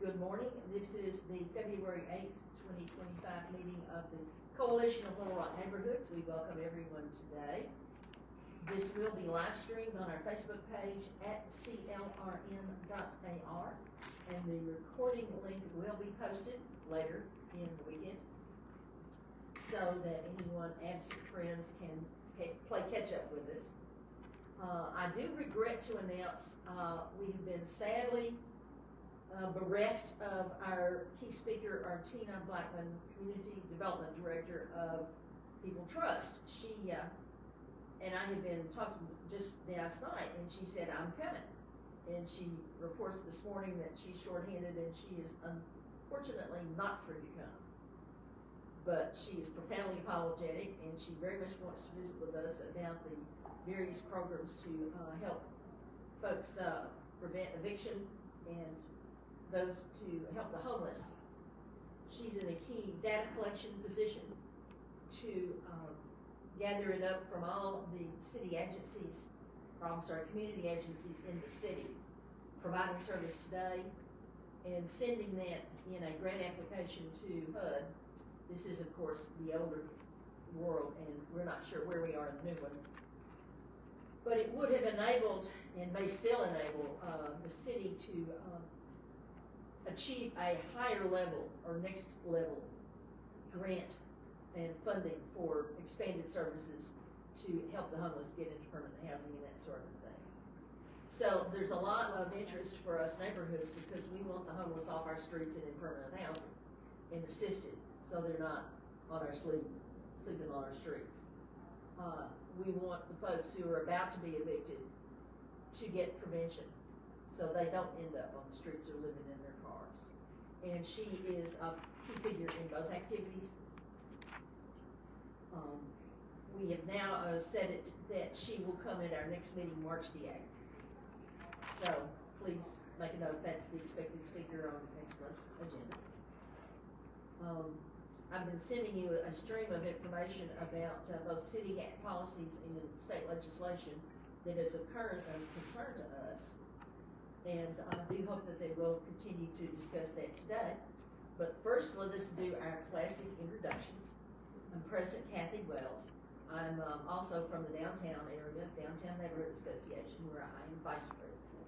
Good morning. This is the February 8th, 2025 meeting of the Coalition of Little Rock Neighborhoods. We welcome everyone today. This will be live streamed on our Facebook page at clrn.ar, and the recording link will be posted later in the weekend so that anyone absent friends can play catch up with us. I do regret to announce we have been sadly bereft of our key speaker, Tina Blackman, Community Development Director of People Trust. She and I had been talking just last night, and she said, I'm coming. And she reports this morning that she's shorthanded and she is unfortunately not free to come. But she is profoundly apologetic, and she very much wants to visit with us about the various programs to help folks prevent eviction and those to help the homeless. She's in a key data collection position to gather it up from all the city agencies, community agencies in the city, providing service today and sending that in a grant application to HUD. This is, of course, the older world, and we're not sure where we are in the new one. But it would have enabled, and may still enable, the city to achieve a higher level or next level grant and funding for expanded services to help the homeless get into permanent housing and that sort of thing. So there's a lot of interest for us neighborhoods because we want the homeless off our streets and in permanent housing and assisted so they're not on our sleeping on our streets. We want the folks who are about to be evicted to get prevention so they don't end up on the streets or living in their cars. And she is a key figure in both activities. We have now said it that she will come at our next meeting, March the 8th. So please make a note, that's the expected speaker on next month's agenda. I've been sending you a stream of information about both city policies and state legislation that is of current concern to us. And I do hope that they will continue to discuss that today. But first, let us do our classic introductions. I'm President Kathy Wells. I'm also from the downtown area, Downtown Neighborhood Association, where I am vice president.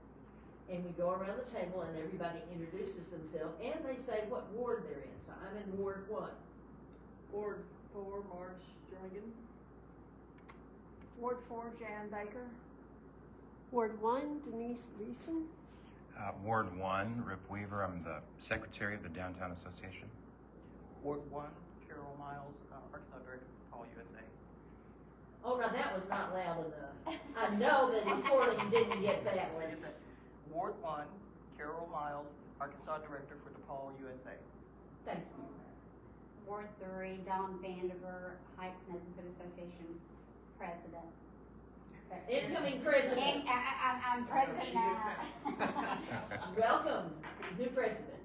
And we go around the table and everybody introduces themselves and they say what ward they're in. So I'm in Ward 1. Ward 4, Marsh Jernigan. Ward 4, Jan Baker. Ward 1, Denise Leeson. Ward 1, Rip Weaver. I'm the secretary of the Downtown Association. Ward 1, Carol Miles, Arkansas Director for Paul USA. Oh, now that was not loud enough. I know that recording didn't get that one. Ward 1, Carol Miles, Arkansas Director for DePaul USA. Thank you. Ward 3, Don Vandiver, Heights Neighborhood Association President. Incoming president. I'm president now. Welcome, new president.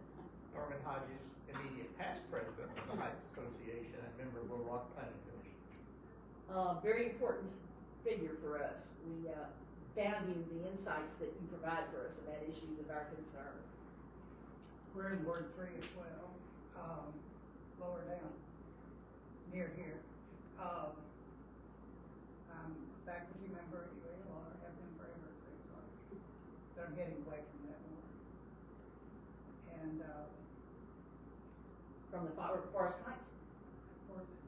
Norman Hodges, immediate past president of the Heights Association and member of Little Rock Planning Commission. Very important figure for us. We value the insights that you provide for us about issues of our concern. We're in Ward 3 as well, lower down, near here. I'm faculty member at UALR, have been forever, it seems like. But I'm getting away from that more. And From the Forest Heights,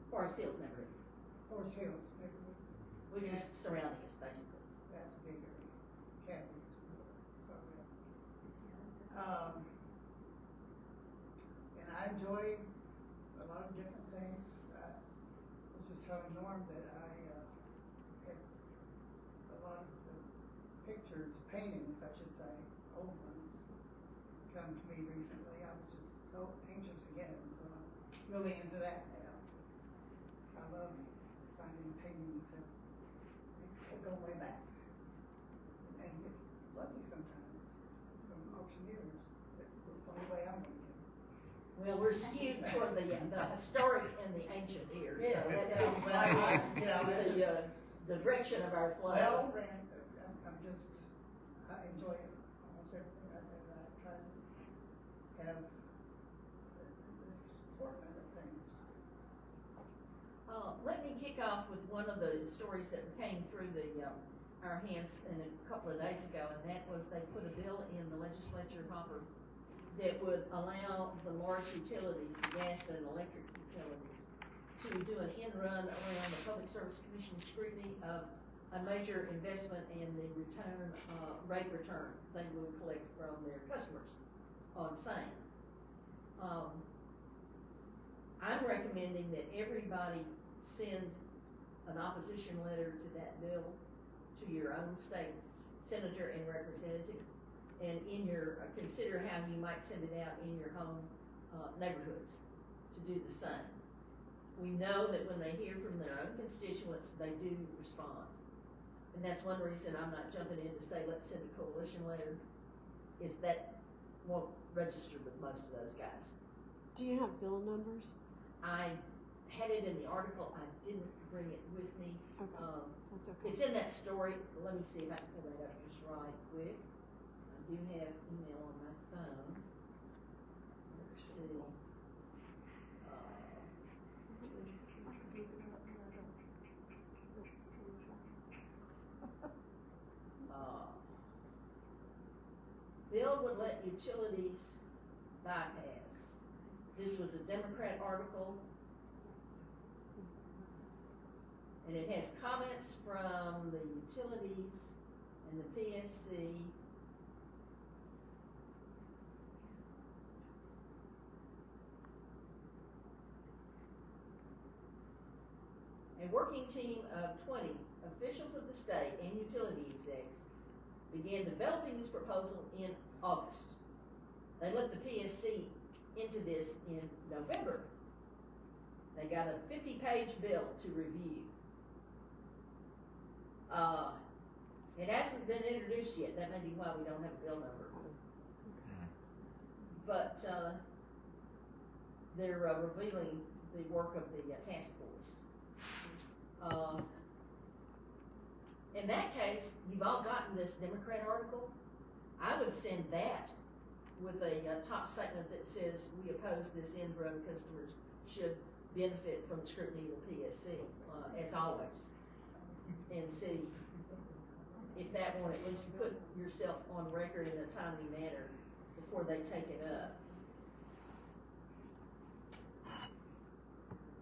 Forest Hills neighborhood, Forest Hills neighborhood, which is surrounding us basically. that's a big area. Catholic school, so and I enjoy a lot of different things. I was just telling Norm that I had a lot of the pictures, paintings, I should say, old ones, come to me recently. I was just so anxious to get them, so I'm really into that now. I love finding paintings that go way back and get lucky sometimes from auctioneers. That's the only way I'm going to get. Well, we're skewed toward the historic and the ancient here, so Yeah. that goes back the direction of our flag. Well, I enjoy it, almost everything I do. I try to have have this assortment of things. Let me kick off with one of the stories that came through our hands a couple of days ago, and that was they put a bill in the legislature hopper that would allow the large utilities, the gas and electric utilities, to do an end run around the Public Service Commission scrutiny of a major investment and the rate return they would collect from their customers on same. I'm recommending that everybody send an opposition letter to that bill to your own state senator and representative, and consider how you might send it out in your home neighborhoods to do the same. We know that when they hear from their own constituents, they do respond. And that's one reason I'm not jumping in to say, let's send a coalition letter, is that won't register with most of those guys. Do you have bill numbers? I had it in the article, I didn't bring it with me. Okay, that's okay. It's in that story. Let me see if I can pull that up just right quick. I do have email on my phone. Let's see. Bill would let utilities bypass. This was a Democrat article. And it has comments from the utilities and the PSC. A working team of 20 officials of the state and utility execs began developing this proposal in August. They let the PSC into this in November. They got a 50-page bill to review. It hasn't been introduced yet. That may be why we don't have a bill number. But they're revealing the work of the task force. In that case, you've all gotten this Democrat article. I would send that with a top statement that says we oppose this end run. Customers should benefit from the scrutiny of the PSC, as always, and see if that won't at least put yourself on record in a timely manner before they take it up.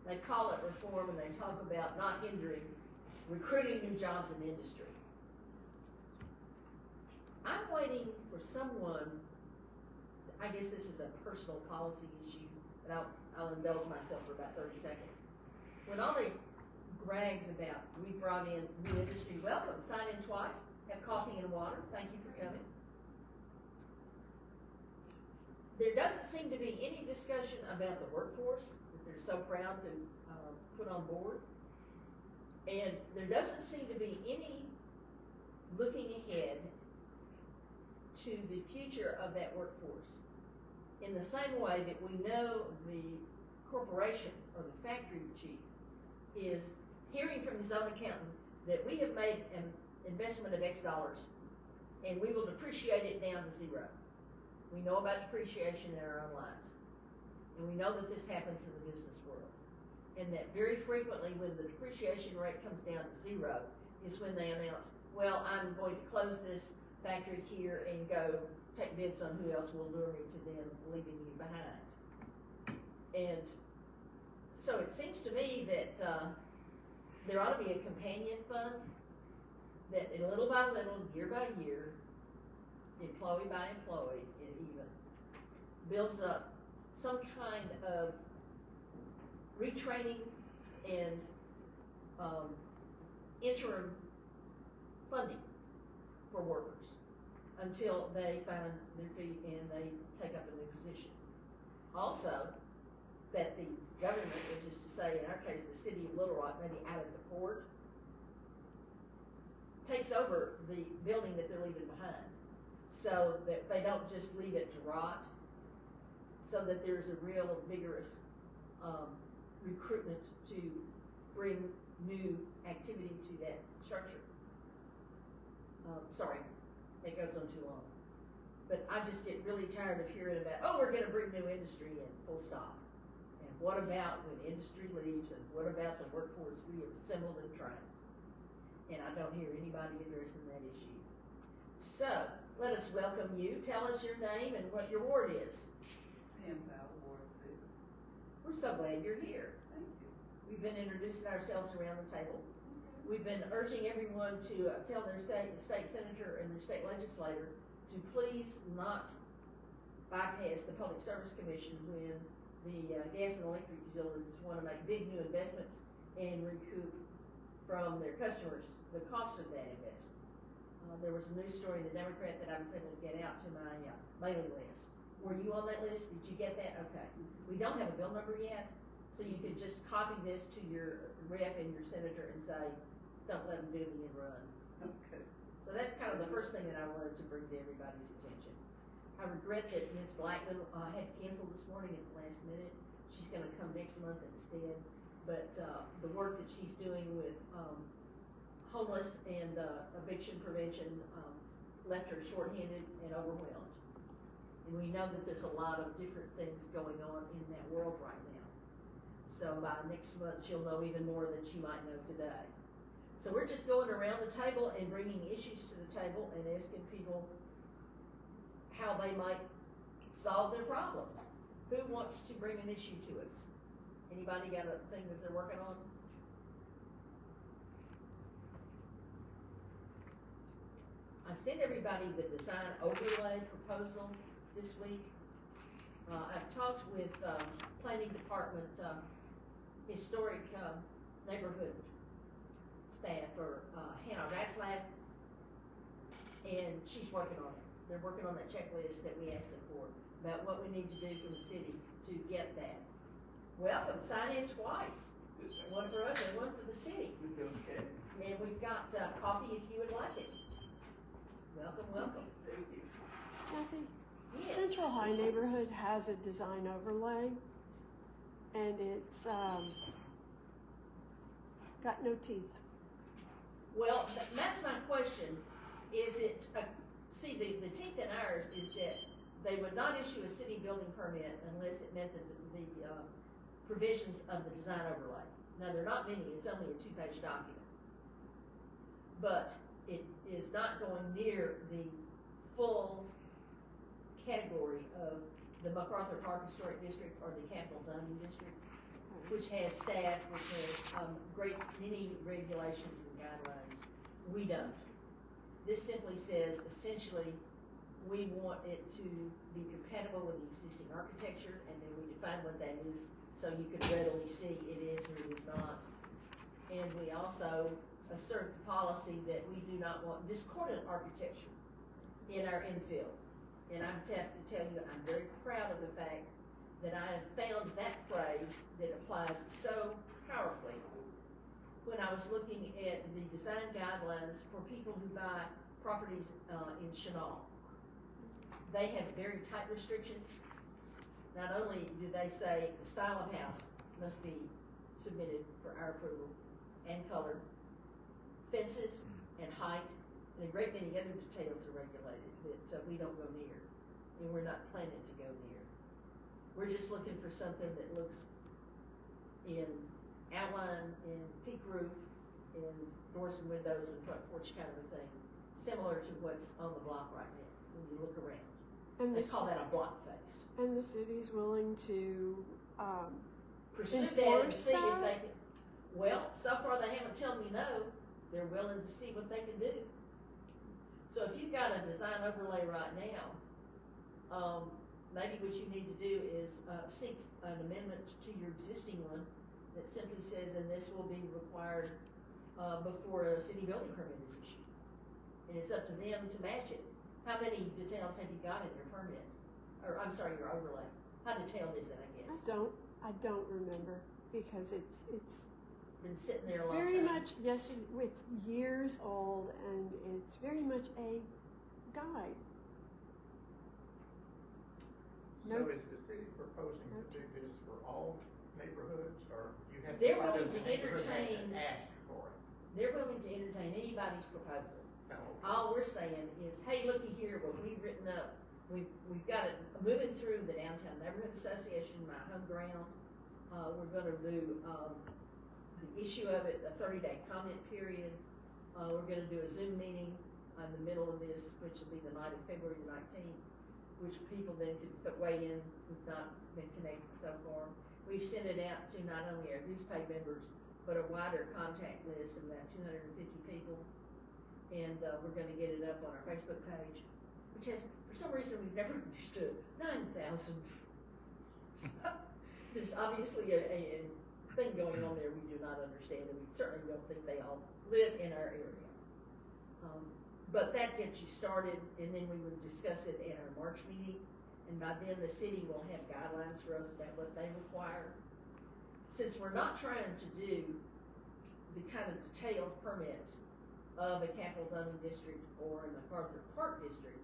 They call it reform, and they talk about not hindering recruiting new jobs in industry. I'm waiting for someone, I guess this is a personal policy issue, but I'll indulge myself for about 30 seconds. When all the brags about, we brought in new industry, welcome, sign in twice, have coffee and water, thank you for coming. There doesn't seem to be any discussion about the workforce that they're so proud to put on board. And there doesn't seem to be any looking ahead to the future of that workforce. In the same way that we know the corporation or the factory chief is hearing from his own accountant that we have made an investment of X dollars and we will depreciate it down to zero. We know about depreciation in our own lives. And we know that this happens in the business world. And that very frequently when the depreciation rate comes down to zero is when they announce, well, I'm going to close this factory here and go take bids on who else will lure me to them leaving you behind. And so it seems to me that there ought to be a companion fund that little by little, year by year, employee by employee, it even builds up some kind of retraining and interim funding for workers until they find their feet and they take up a new position. Also, that the government, which is to say in our case the city of Little Rock, maybe out of the port, takes over the building that they're leaving behind so that they don't just leave it to rot, so that there's a real vigorous recruitment to bring new activity to that structure. Sorry, that goes on too long. But I just get really tired of hearing about, oh, we're gonna bring new industry in, full stop. And what about when industry leaves, and what about the workforce we have assembled and trained? And I don't hear anybody addressing that issue. So, let us welcome you, tell us your name and what your ward is. Pam Powell, Ward 6. We're so glad you're here. Thank you. We've been introducing ourselves around the table. We've been urging everyone to tell their state senator and their state legislator to please not bypass the Public Service Commission when the gas and electric utilities want to make big new investments and recoup from their customers the cost of that investment. There was a news story in the Democrat that I was able to get out to my mailing list. Were you on that list? Did you get that? Okay. We don't have a bill number yet, so you could just copy this to your rep and your senator and say, don't let them do the end run. Okay. So that's kind of the first thing that I wanted to bring to everybody's attention. I regret that Ms. Blackman had to cancel this morning at the last minute. She's gonna come next month instead. But the work that she's doing with homeless and eviction prevention left her shorthanded and overwhelmed. And we know that there's a lot of different things going on in that world right now. So by next month, she'll know even more than she might know today. So we're just going around the table and bringing issues to the table and asking people how they might solve their problems. Who wants to bring an issue to us? Anybody got a thing that they're working on? I sent everybody the design overlay proposal this week. I've talked with planning department, historic neighborhood staff, or Hannah Ratzlaff, and she's working on it. They're working on that checklist that we asked them for about what we need to do for the city to get that. Welcome, sign in twice. One for us and one for the city. Okay. And we've got coffee if you would like it. Welcome, welcome. Thank you. Kathy, Yes. Central High neighborhood has a design overlay, and it's got no teeth. Well, that's my question. Is it, see, the teeth in ours is that they would not issue a city building permit unless it met the provisions of the design overlay. Now, they're not many, it's only a 2-page document. But it is not going near the full category of the MacArthur Park Historic District or the Capital Zoning District, which has staff, which has great many regulations and guidelines. We don't. This simply says, essentially, we want it to be compatible with the existing architecture, and then we define what that is so you can readily see it is or it is not. And we also assert the policy that we do not want discordant architecture in our infill. And I have to tell you, I'm very proud of the fact that I have found that phrase that applies so powerfully when I was looking at the design guidelines for people who buy properties in Chenal. They have very tight restrictions. Not only do they say the style of house must be submitted for our approval and color, fences and height, and a great many other details are regulated that we don't go near, and we're not planning to go near. We're just looking for something that looks in outline, in peak roof, in doors and windows and front porch kind of a thing, similar to what's on the block right now when you look around. And They call that a block face. And the city's willing to Pursue that and enforce see if that? they can. Well, so far they haven't told me no. They're willing to see what they can do. So if you've got a design overlay right now, maybe what you need to do is seek an amendment to your existing one that simply says, and this will be required before a city building permit is issued. And it's up to them to match it. How many details have you got in your permit? Or, I'm sorry, your overlay? How detailed is it, I guess? I don't remember, because it's Been sitting there a long very time. much, yes, it's years old, and it's very much a guide. So No. is the city proposing to do this for all neighborhoods, or you have They're somebody willing in the to neighborhood that entertain- can ask for it? They're willing to entertain anybody's proposal. No. All we're saying is, hey, looky here, what we've written up we've got it moving through the Downtown Neighborhood Association, my home ground. We're gonna do, the issue of it, a 30-day comment period. We're gonna do a Zoom meeting in the middle of this, which will be the night of February the 19th, which people then could weigh in who've not been connected so far. We've sent it out to not only our Newspay members, but a wider contact list of about 250 people. And we're gonna get it up on our Facebook page, which has, for some reason, we've never understood, 9,000. So, there's obviously a thing going on there we do not understand, and we certainly don't think they all live in our area. But that gets you started, and then we would discuss it in our March meeting, and by then the city will have guidelines for us about what they require. Since we're not trying to do the kind of detailed permits of a capital zoning district or a MacArthur Park district,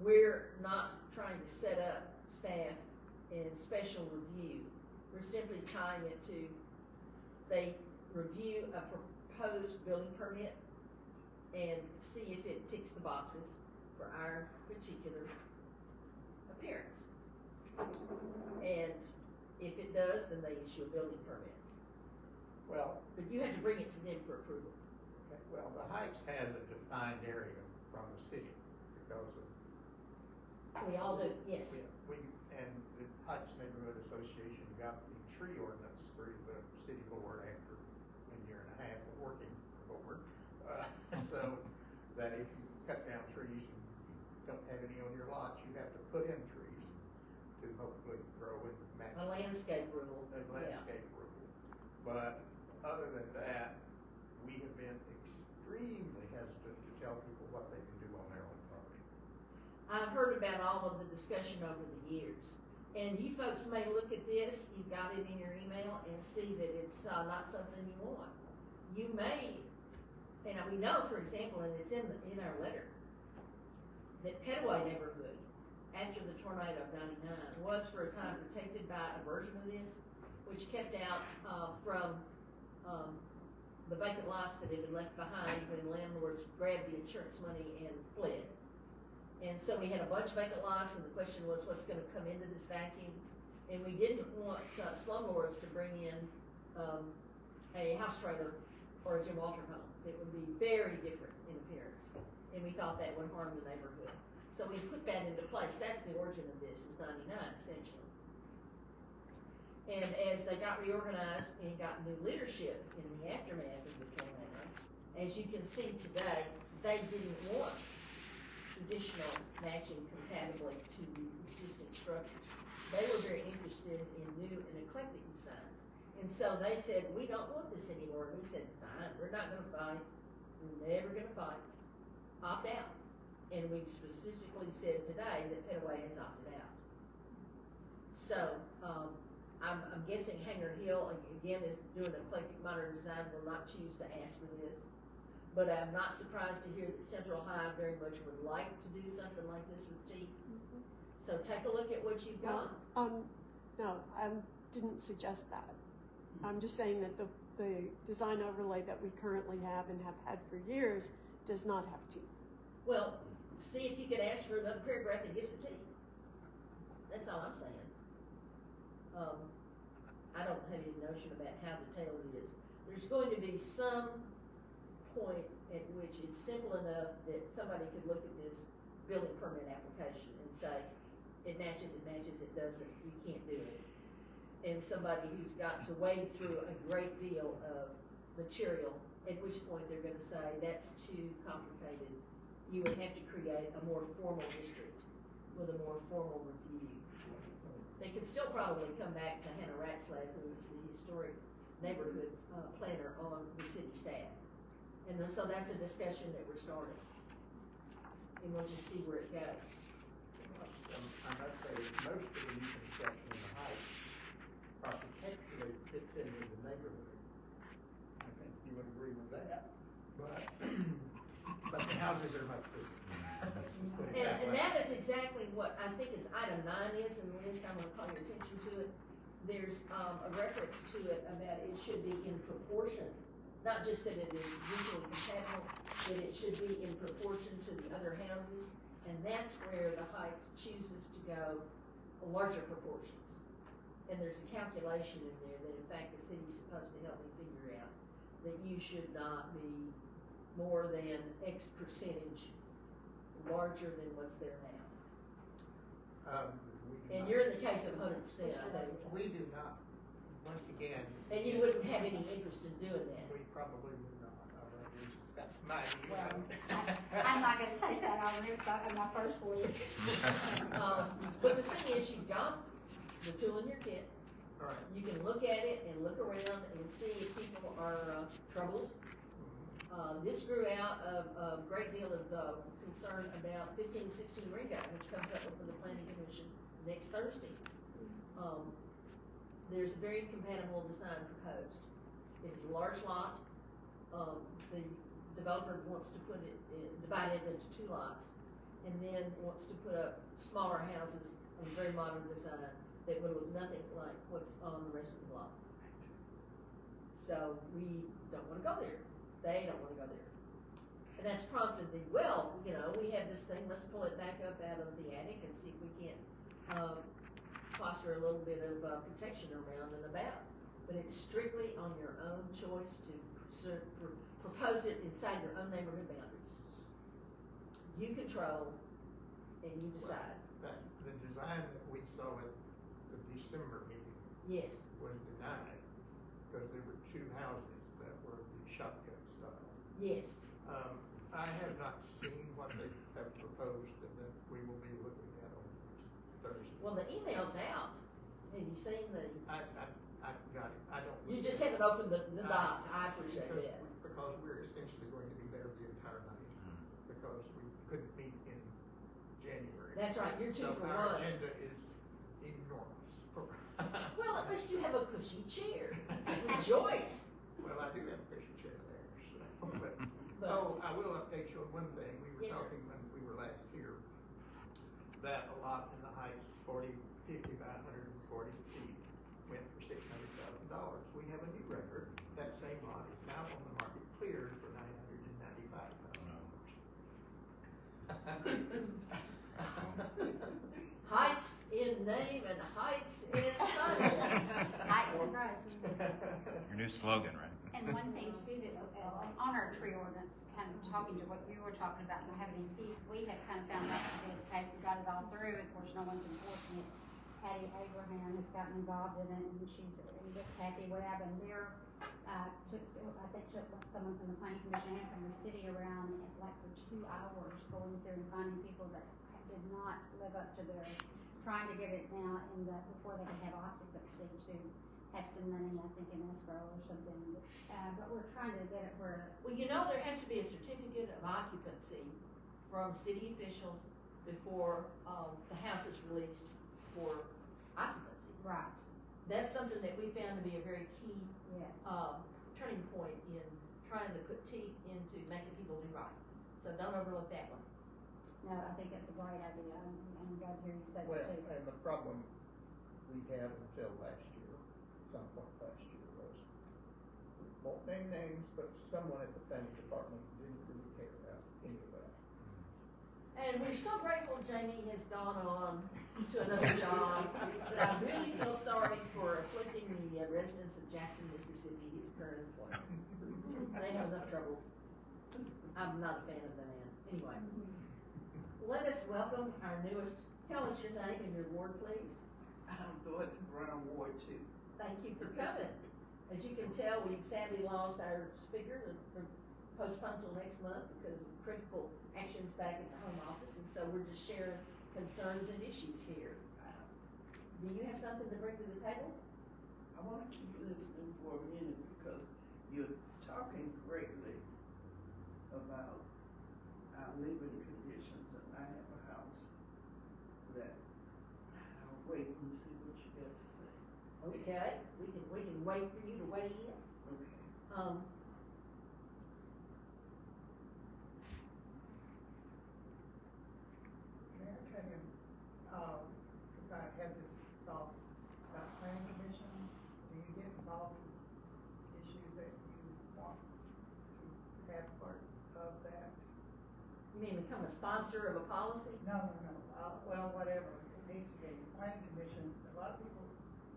we're not trying to set up staff in special review. We're simply tying it to, they review a proposed building permit and see if it ticks the boxes for our particular appearance. And if it does, then they issue a building permit. Well, But you have to bring it to them for approval. okay, well, the Heights has a defined area from the city because of. We all do, yes. And the Heights Neighborhood Association got the tree ordinance through the city board after a year and a half of working board. So that if you cut down trees and you don't have any on your lot, you have to put in trees to hopefully grow and match. A landscape rule, A yeah. landscape rule. But other than that, we have been extremely hesitant to tell people what they can do on their own property. I've heard about all of the discussion over the years. And you folks may look at this, you've got it in your email, and see that it's not something you want. You may, and we know, for example, and it's in our letter, that Petaway neighborhood, after the tornado of '99, was for a time protected by a version of this, which kept out from the vacant lots that had been left behind when landlords grabbed the insurance money and fled. And so we had a bunch of vacant lots, and the question was, what's gonna come into this vacuum? And we didn't want slumlords to bring in a house trailer or a Jim Walter home. It would be very different in appearance, and we thought that would harm the neighborhood. So we put that into place. That's the origin of this, is '99, essentially. And as they got reorganized and got new leadership in the aftermath of the tornado, as you can see today, they didn't want traditional matching compatibly to the existing structures. They were very interested in new and eclectic designs. And so they said, we don't want this anymore. And we said, fine, we're not gonna fight. We're never gonna fight. Opt out. And we specifically said today that Petaway has opted out. So, I'm guessing Hanger Hill, again, is doing eclectic modern design, will not choose to ask for this. But I'm not surprised to hear that Central High very much would like to do something like this with teeth. So take a look at what you've got. No, I didn't suggest that. I'm just saying that the design overlay that we currently have and have had for years does not have teeth. Well, see if you could ask for another paragraph that gives it teeth. That's all I'm saying. I don't have any notion about how detailed it is. There's going to be some point at which it's simple enough that somebody could look at this building permit application and say, it matches, it doesn't, you can't do it. And somebody who's got to wade through a great deal of material, at which point they're gonna say, that's too complicated. You would have to create a more formal district with a more formal review. They could still probably come back to Hannah Ratzlaff, who is the historic neighborhood planner on the city staff. And so that's a discussion that we're starting. And we'll just see where it goes. I must say, most of the new construction in the Heights architecturally fits into the neighborhood. I think you would agree with that, but the houses are much bigger. Put it that And way. that is exactly what I think it's item 9 is, and Liz, I'm gonna call your attention to it. There's a reference to it about it should be in proportion, not just that it is visually compatible, but it should be in proportion to the other houses. And that's where the Heights chooses to go larger proportions. And there's a calculation in there that in fact the city's supposed to help me figure out that you should not be more than X percentage larger than what's there now. We do And not- you're in the case of 100%, I think. We do not, once again. And you wouldn't have any interest in doing that. We probably would not, that's my view. Well, I'm not gonna take that on risk in my first week. But the thing is, you've got the tool in your kit. All right. You can look at it and look around and see if people are troubled. This grew out of a great deal of concern about 1516 Ringo, which comes up before the planning commission next Thursday. There's a very compatible design proposed. It's a large lot. The developer wants to put it, divide it into 2 lots, and then wants to put up smaller houses of very modern design that would look nothing like what's on the rest of the block. So we don't wanna go there. They don't wanna go there. And that's prompted the, well, you know, we have this thing, let's pull it back up out of the attic and see if we can't, foster a little bit of, protection around and about. But it's strictly on your own choice to propose it inside your own neighborhood boundaries. You control and you decide. The design that we saw at the December meeting Yes, was denied because there were 2 houses that were the shotgun style. yes. I have not seen what they have proposed and that we will be looking at on Thursday. Well, the email's out. Have you seen the, I got it, I don't. you just haven't opened the doc. I appreciate Because that. because we're essentially going to be there the entire night, because we couldn't meet in January. That's right, you're 2 So for our 1. agenda is enormous. Well, at least you have a cushy chair. Rejoice. Well, I do have a cushion chair there, so, but, But- oh, I will update you on one thing, we were Yes, sir. talking when we were last here, that a lot in the Heights, 50 by 140 feet, went for $600,000. We have a new record, that same lot is now on the market cleared for $995,000. Heights in name and heights in finance. Heights and roads. Your new slogan, right? And one thing too, that, on our tree ordinance, kind of talking to what you were talking about, not having any teeth, we have kind of found out today, as we got it all through, of course, no one's enforcing it. Patty Abraham has gotten involved in it, and she's with Kathy Webb, and they're, I think took someone from the planning commission and from the city around, like for 2 hours, going through and finding people that did not live up to their, trying to get it now in the, before they can have occupancy, to have some money, I think, in escrow or something. But we're trying to get it where, Well, you know, there has to be a certificate of occupancy from city officials before, the house is released for occupancy. right, That's something that we found to be a very key, yes. turning point in trying to put teeth into making people do right. So don't overlook that one. No, I think that's a great idea, I'm glad to hear you say Well, that too. and the problem we have until last year, some point last year, was, we won't name names, but someone at the planning department didn't really care about any of that. And we're so grateful Jamie has gone on to another job, but I really feel sorry for afflicting the residents of Jackson, Mississippi, his current employer. They have enough troubles. I'm not a fan of the man. Anyway, let us welcome our newest, tell us your name and your ward, please. I'm Dorothy Brown, Ward 2. Thank you for coming. As you can tell, we've sadly lost our speaker, we're postponed till next month because of critical actions back at the home office, and so we're just sharing concerns and issues here. Do you have something to bring to the table? I want to keep listening for a minute because you're talking greatly about our living conditions, and I have a house that I'll wait and see what you got to say. Okay, we can wait for you to weigh in. Okay. May I tell you, cause I had this thought about planning commission, do you get involved in issues that you want to have part of that? You mean the become a sponsor of a policy? No, well, whatever, it needs to be, planning commission, a lot of people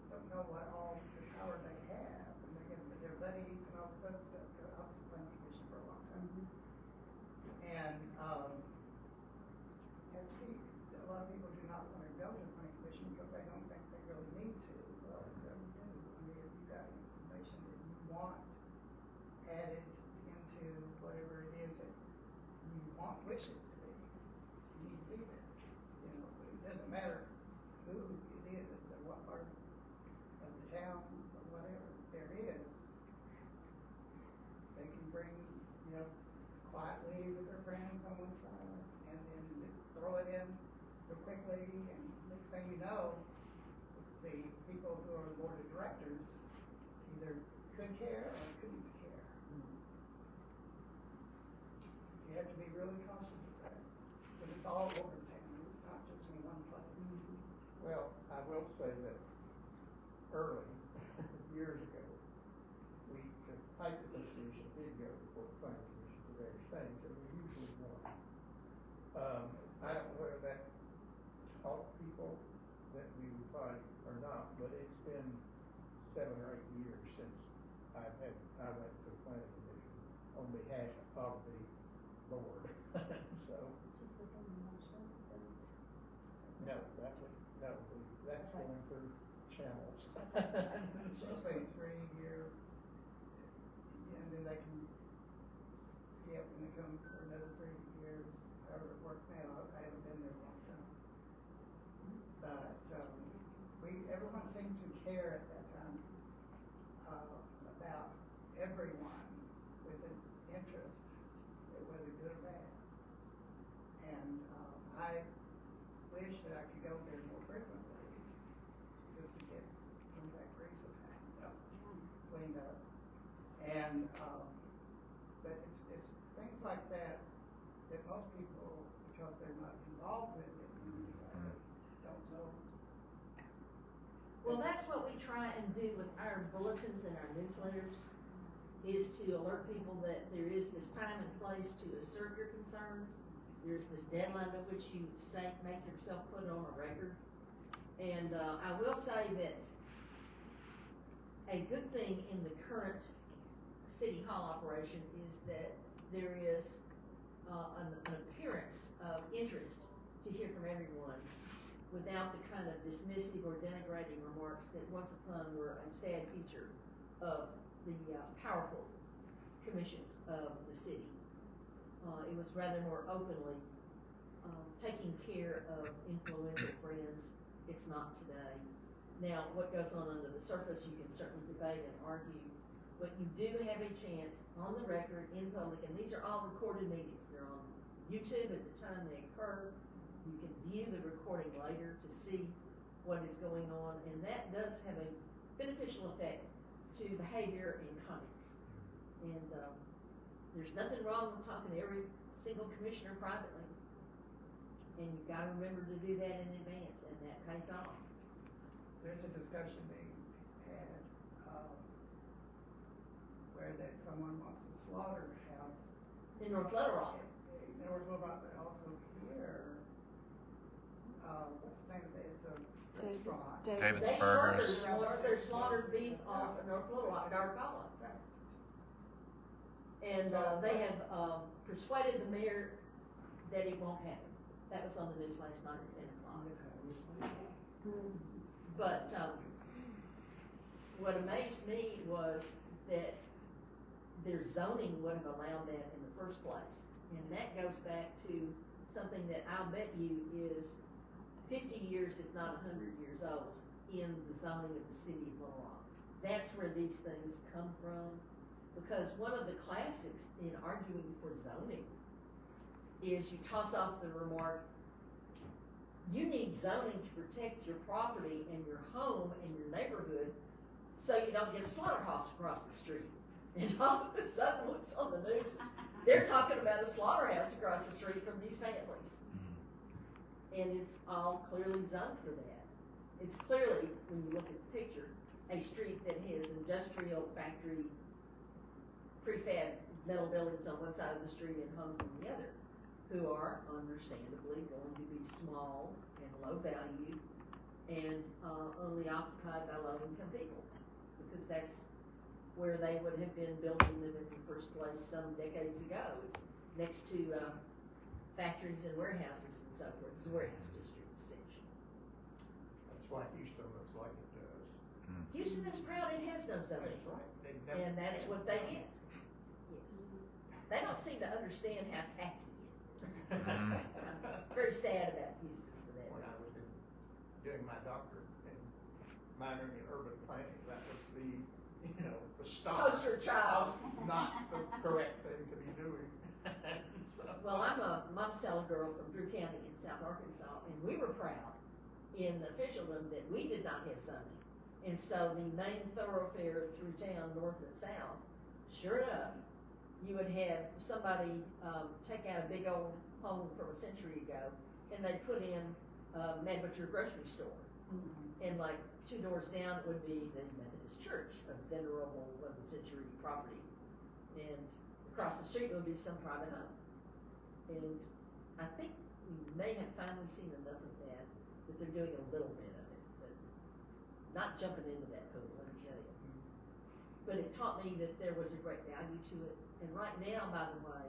don't know what all the power they have, and they get with their buddies and all this other stuff, I was a planning commission for a long time. And, have to be, a lot of people do not wanna go to the planning commission because they don't think they really need to, well, you really do, I mean, if you got information that you want added into whatever it is that you wish it to be, you need to be there. You know, it doesn't matter who it is or what part of the town or whatever there is. They can bring, you know, quietly with their friends on one side and then throw it in real quickly, and next thing you know, the people who are the board of directors either could care or couldn't care. You have to be really cautious of that, because it's all over town, it's not just in one place. Well, I will say that early, years ago, the Pike Association did go before the planning commission for various things, and we usually won. I don't know whether that taught people that we would fight or not, but it's been 7 or 8 years since I went to the planning commission on behalf of the board, so. No, that's going through channels. It's usually a 3-year, and then they can skip and they come for another 3 years, however it works now. I haven't been there a long time. But, everyone seemed to care at that time, about everyone with an interest, whether good or bad. And, I wish that I could go there more frequently, just to get some of that grease cleaned up. And, but it's things like that most people, because they're not involved with it, don't know. Well, that's what we try and do with our bulletins and our newsletters, is to alert people that there is this time and place to assert your concerns. There's this deadline at which you make yourself put on a record. And I will say that a good thing in the current city hall operation is that there is an appearance of interest to hear from everyone without the kind of dismissive or denigrating remarks that once upon were a sad feature of the powerful commissions of the city. It was rather more openly taking care of influential friends. It's not today. Now, what goes on under the surface, you can certainly debate and argue, but you do have a chance on the record, in public, and these are all recorded meetings. They're on YouTube at the time they occur. You can view the recording later to see what is going on, and that does have a beneficial effect to behavior and comments. And there's nothing wrong with talking to every single commissioner privately. And you've got to remember to do that in advance, and that pays off. There's a discussion being had, where that someone wants a slaughterhouse. In North Little Rock. In North Little Rock, but also here, what's the name of it, it's a restaurant. David's They Burgers. slaughtered their slaughtered beef off of North Little Rock at Arcala. And they have persuaded the mayor that it won't happen. That was on the news last night at 10 o'clock. But what amazed me was that their zoning wouldn't have allowed that in the first place. And that goes back to something that I'll bet you is 50 years, if not 100 years old, in the zoning of the city of Little Rock. That's where these things come from. Because one of the classics in arguing for zoning is you toss off the remark, you need zoning to protect your property and your home and your neighborhood so you don't get a slaughterhouse across the street. And all of a sudden, what's on the news, they're talking about a slaughterhouse across the street from these families. And it's all clearly zoned for that. It's clearly, when you look at the picture, a street that has industrial, factory, prefab metal buildings on one side of the street and homes on the other. who are understandably going to be small and low value and only occupied by low income people, because that's where they would have been building them in the first place some decades ago. It's next to factories and warehouses and so forth. It's a warehouse district essentially. That's why Houston looks like it does. Houston is proud it has no zoning. That's right. They've never And that's had what they get. Yes. They don't seem to understand how tacky it is. I'm very sad about Houston for that. When I was doing my doctorate and minoring in urban planning, that was the stop. Poster child. of not the correct thing to be doing. So- Well, I'm a Monticello girl from Drew County in South Arkansas, and we were proud in the officialdom that we did not have zoning. And so the main thoroughfare through town, north and south, sure enough, you would have somebody take out a big old home from a century ago, and they'd put in Mad Butcher grocery store. And like 2 doors down would be the Methodist Church, a venerable 11th century property. And across the street would be some private home. And I think we may have finally seen enough of that they're doing a little bit of it, but not jumping into that pool, let me tell you. But it taught me that there was a great value to it. And right now, by the way,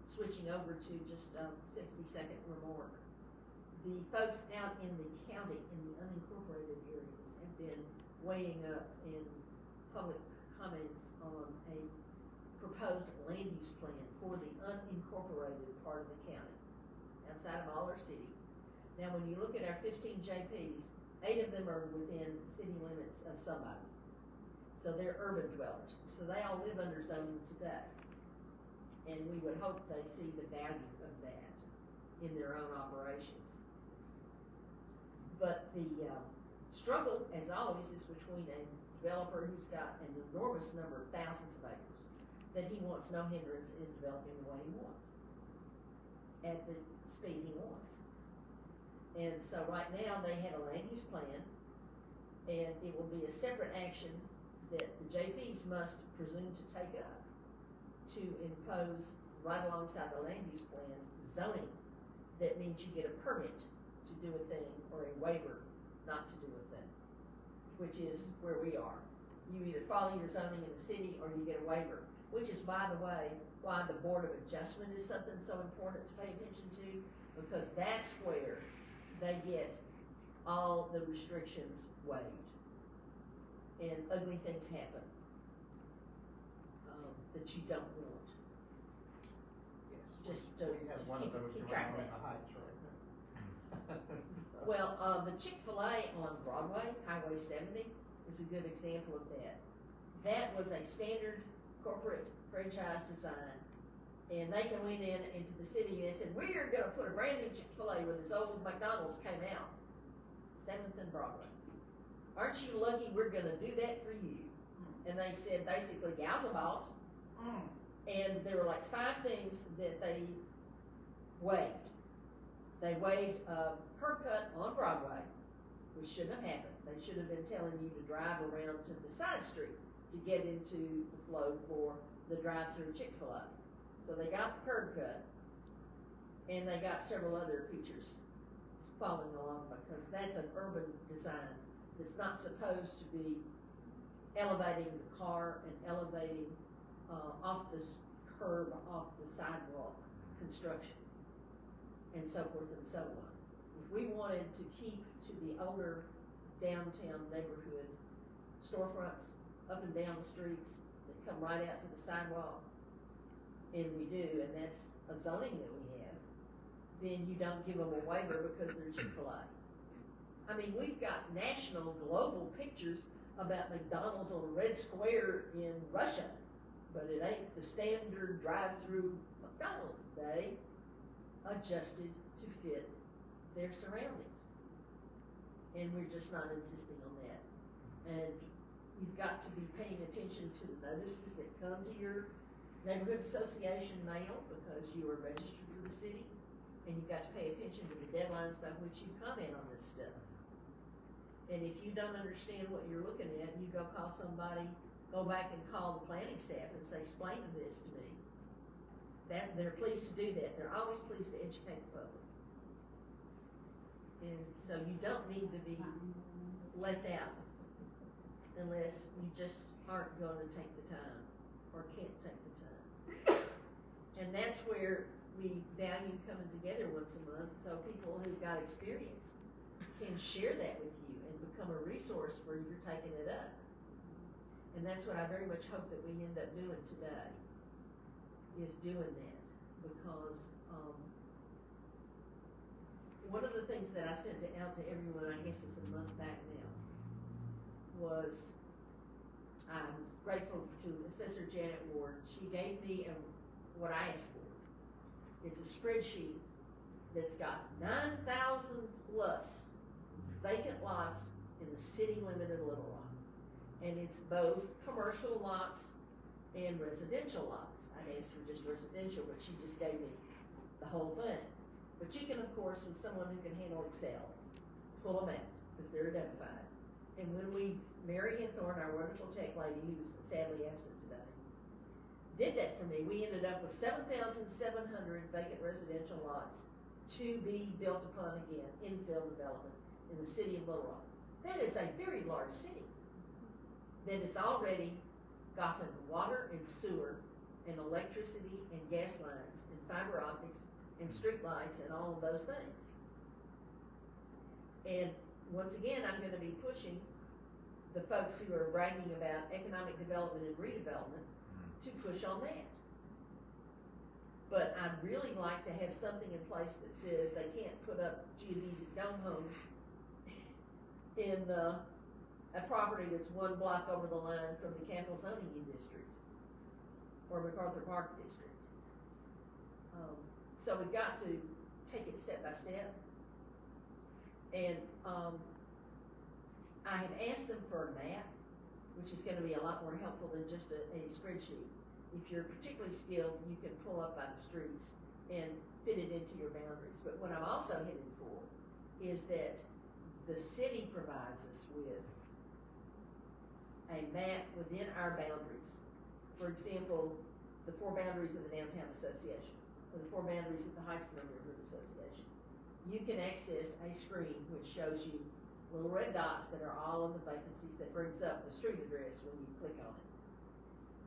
switching over to just 60-second remark, the folks out in the county, in the unincorporated areas, have been weighing up in public comments on a proposed land use plan for the unincorporated part of the county, outside of all our city. Now, when you look at our 15 JPs, 8 of them are within city limits of somebody. So they're urban dwellers. So they all live under zoning today. And we would hope they see the value of that in their own operations. But the struggle, as always, is between a developer who's got an enormous number of thousands of acres that he wants no hindrance in developing the way he wants, at the speed he wants. And so right now they have a land use plan, and it will be a separate action that the JPs must presume to take up to impose right alongside the land use plan zoning. That means you get a permit to do a thing or a waiver not to do a thing, which is where we are. You either follow your zoning in the city or you get a waiver, which is, by the way, why the Board of Adjustment is something so important to pay attention to, because that's where they get all the restrictions waived. And ugly things happen that you don't want. Yes. Just We have one of those keep going track on of in that. the Heights right now. Well, the Chick-fil-A on Broadway, Highway 70, is a good example of that. That was a standard corporate franchise design, and they can went in into the city and said, we're gonna put a brand new Chick-fil-A where this old McDonald's came out, 7th and Broadway. Aren't you lucky we're gonna do that for you? And they said, basically, gal's a boss. And there were like 5 things that they waived. They waived a curb cut on Broadway, which shouldn't have happened. They should have been telling you to drive around to the side street to get into the flow for the drive-through Chick-fil-A. So they got the curb cut, and they got several other features following along, because that's an urban design that's not supposed to be elevating the car and elevating off the curb, off the sidewalk construction, and so forth and so on. If we wanted to keep to the older downtown neighborhood storefronts up and down the streets that come right out to the sidewalk, and we do, and that's a zoning that we have, then you don't give them a waiver because they're Chick-fil-A. I mean, we've got national, global pictures about McDonald's on a red square in Russia, but it ain't the standard drive-through McDonald's. They adjusted to fit their surroundings. And we're just not insisting on that. And you've got to be paying attention to the notices that come to your neighborhood association mail, because you are registered with the city, and you've got to pay attention to the deadlines by which you comment on this stuff. And if you don't understand what you're looking at, you go call somebody, go back and call the planning staff and say, explain this to me. that, they're pleased to do that, they're always pleased to educate the public. And so you don't need to be left out unless you just aren't gonna take the time or can't take the time. And that's where we value coming together once a month, so people who've got experience can share that with you and become a resource where you're taking it up. And that's what I very much hope that we end up doing today, is doing that, because, one of the things that I sent out to everyone, I guess it's a month back now, was I was grateful to Assessor Janet Ward. She gave me what I asked for. It's a spreadsheet that's got 9,000 plus vacant lots in the city limit of Little Rock. And it's both commercial lots and residential lots. I asked for just residential, but she just gave me the whole thing. But you can, of course, with someone who can handle Excel, pull them out, because they're identified. And when Mary Hinthorn, our wonderful tech lady, who's sadly absent today, did that for me, we ended up with 7,700 vacant residential lots to be built upon again, infill development in the city of Little Rock. That is a very large city that has already gotten water and sewer and electricity and gas lines and fiber optics and street lights and all of those things. And once again, I'm gonna be pushing the folks who are bragging about economic development and redevelopment to push on that. But I'd really like to have something in place that says they can't put up geodesic dome homes in a property that's one block over the line from the Capital Zoning District or MacArthur Park District. So we've got to take it step by step. And I have asked them for a map, which is going to be a lot more helpful than just a spreadsheet. If you're particularly skilled, you can pull up by the streets and fit it into your boundaries. But what I'm also headed for is that the city provides us with a map within our boundaries. For example, the four boundaries of the Downtown Association, or the four boundaries of the Heights Neighborhood Association. You can access a screen which shows you little red dots that are all of the vacancies that brings up the street address when you click on it.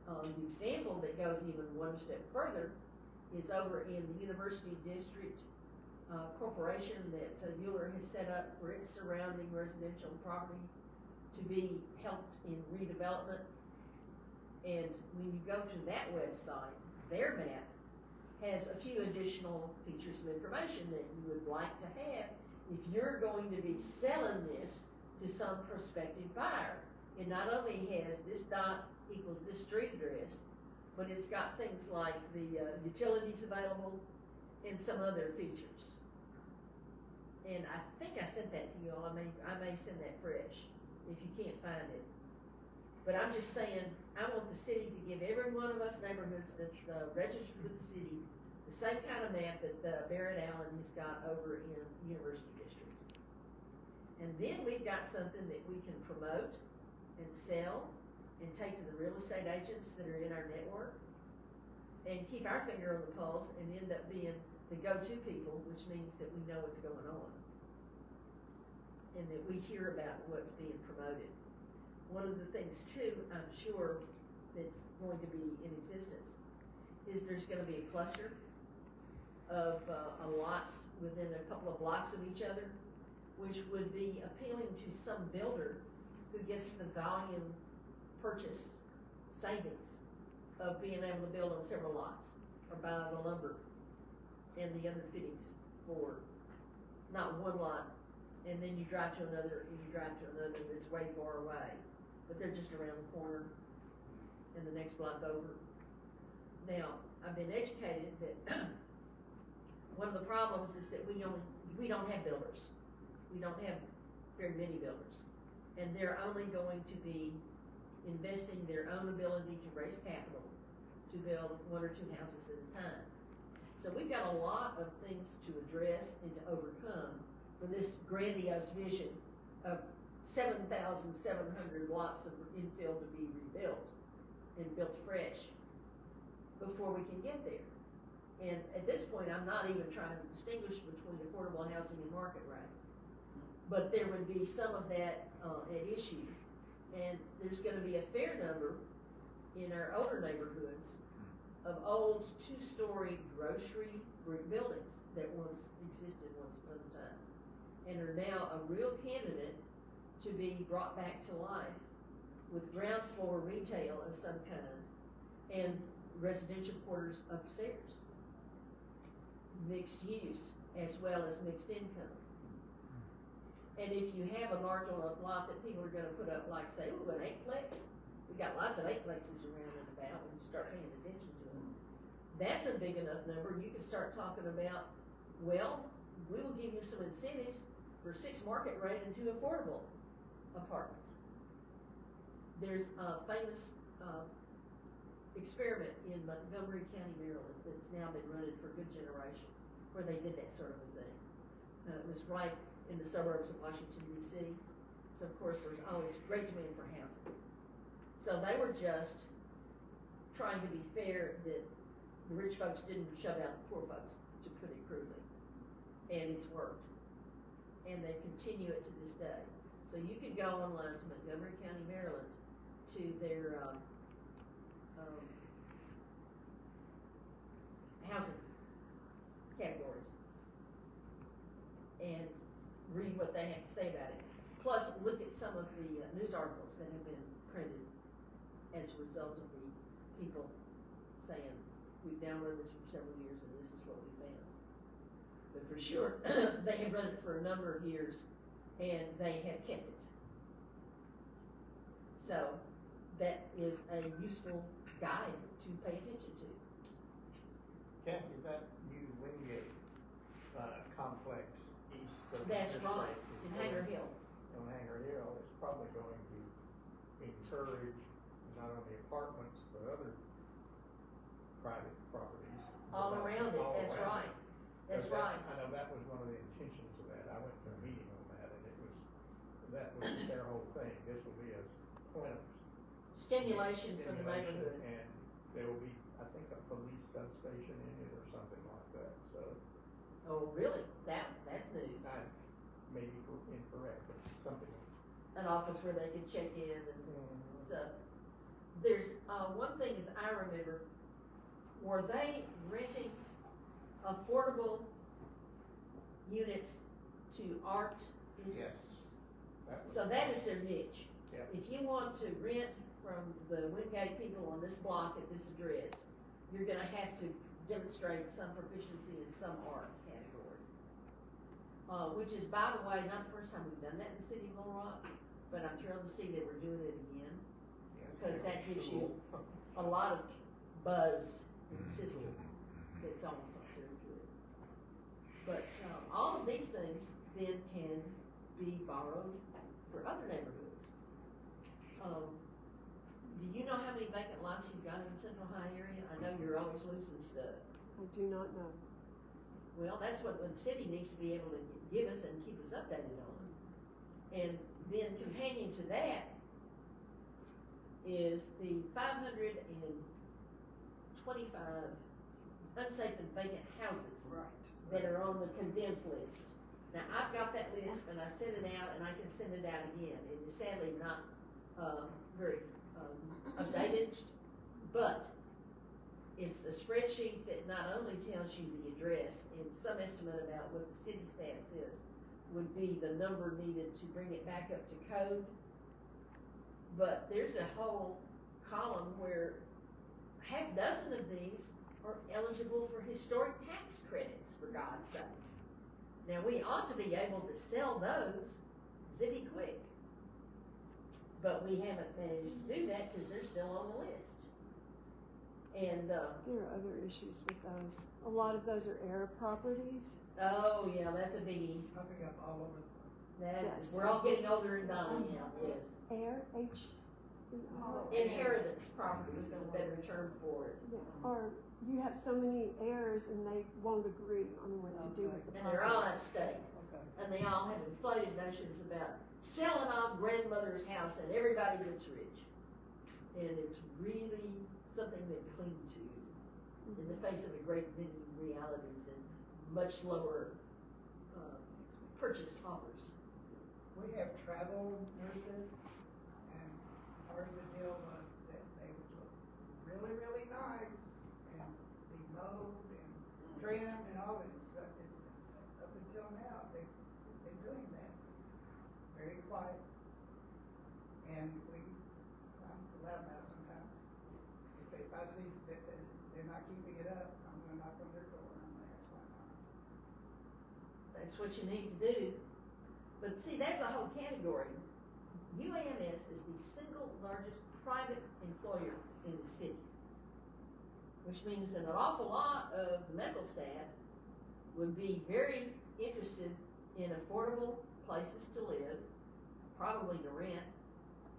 The example that goes even one step further is over in the University District Corporation that Euler has set up for its surrounding residential property to be helped in redevelopment. And when you go to that website, their map has a few additional features of information that you would like to have if you're going to be selling this to some prospective buyer. It not only has this dot equals this street address, but it's got things like the utilities available and some other features. And I think I sent that to you all. I may send that fresh if you can't find it. But I'm just saying, I want the city to give every one of us neighborhoods that's registered with the city the same kind of map that Barrett Allen has got over in University District. And then we've got something that we can promote and sell and take to the real estate agents that are in our network and keep our finger on the pulse and end up being the go-to people, which means that we know what's going on and that we hear about what's being promoted. One of the things too, I'm sure, that's going to be in existence is there's going to be a cluster of lots within a couple of blocks of each other, which would be appealing to some builder who gets the volume purchase savings of being able to build on several lots or buy the lumber and the other fittings for not one lot, and then you drive to another and you drive to another that's way far away, but they're just around the corner and the next block over. Now, I've been educated that one of the problems is that we don't have builders. We don't have very many builders. And they're only going to be investing their own ability to raise capital to build one or two houses at a time. So we've got a lot of things to address and to overcome for this grandiose vision of 7,700 lots of infill to be rebuilt and built fresh before we can get there. And at this point, I'm not even trying to distinguish between affordable housing and market rate. But there would be some of that, at issue. And there's gonna be a fair number in our older neighborhoods of old two-story grocery brick buildings that once existed once upon a time, and are now a real candidate to be brought back to life with ground floor retail of some kind and residential quarters upstairs. Mixed use as well as mixed income. And if you have a large enough lot that people are gonna put up, like say, ooh, an eightplex, we got lots of eightplexes around and about when you start paying attention to them. That's a big enough number, you can start talking about, well, we will give you some incentives for 6 market rate and 2 affordable apartments. There's a famous, experiment in Montgomery County, Maryland, that's now been running for a good generation, where they did that sort of a thing. It was right in the suburbs of Washington, D.C., so of course there was always great demand for housing. So they were just trying to be fair that the rich folks didn't shove out the poor folks, to put it crudely. And it's worked. And they continue it to this day. So you can go online to Montgomery County, Maryland, to their housing categories and read what they have to say about it. Plus, look at some of the news articles that have been printed as a result of the people saying, we've now run this for several years and this is what we found. But for sure, they have run it for a number of years and they have kept it. So that is a useful guide to pay attention to. Kathy, that new Wingate, complex east of. That's the right, interstate in is Hanger going- Hill. On Hanger Hill is probably going to encourage not only apartments, but other private properties. All around it, All that's around right. it. That's But right. I know that was one of the intentions of that. I went to a meeting on that and that was their whole thing. This will be a point of. Stimulation for the stimulation, neighborhood. And there will be, I think, a police substation in it or something like that, so Oh, really? That's news. I may be incorrect, but something. An office where they can check in and stuff. There's, one thing is I remember, were they renting affordable units to art Yes. institutes? That was- So that is their niche. Yeah. If you want to rent from the Wingate people on this block at this address, you're gonna have to demonstrate some proficiency in some art category. Which is, by the way, not the first time we've done that in the city of Little Rock, but I'm thrilled to see that we're doing it again, Yes, because that was gives you cool. a lot of buzz and sizzle that's almost not very good. But, all of these things then can be borrowed for other neighborhoods. Do you know how many vacant lots you've got in the Central High area? I know you're always losing stuff. I do not know. Well, that's what the city needs to be able to give us and keep us updated on. And then companion to that is the 525 unsafe and vacant houses that are on the condemned list. Now, I've got that list and I sent it out and I can send it out again. It is sadly not, very, updated, but it's a spreadsheet that not only tells you the address and some estimate about what the city staff says would be the number needed to bring it back up to code, but there's a whole column where half dozen of these are eligible for historic tax credits, for God's sakes. Now, we ought to be able to sell those zippy quick, but we haven't managed to do that because they're still on the list. And, There are other issues with those. A lot of those are air properties. oh yeah, that's a biggie. Popping up all over the place. Yes. We're all getting older and dying now, yes. Air, Inheritance property is a better term for it. Or you have so many heirs and they won't agree on what to do with the And property. they're all out of state. Okay. And they all have inflated notions about selling off grandmother's house and everybody gets rich. And it's really something they cling to. in the face of a great many realities and much lower, purchase offers. We have travel nurses, and part of the deal was that they would look really, really nice and be mowed and trimmed and all that stuff. And up until now, they've been doing that. Very quiet. And I'm loud now sometimes. If I see that they're not keeping it up, I'm gonna knock on their door and I'm gonna ask why not. That's what you need to do. But see, there's a whole category. UAMS is the single largest private employer in the city, which means that an awful lot of the medical staff would be very interested in affordable places to live, probably to rent,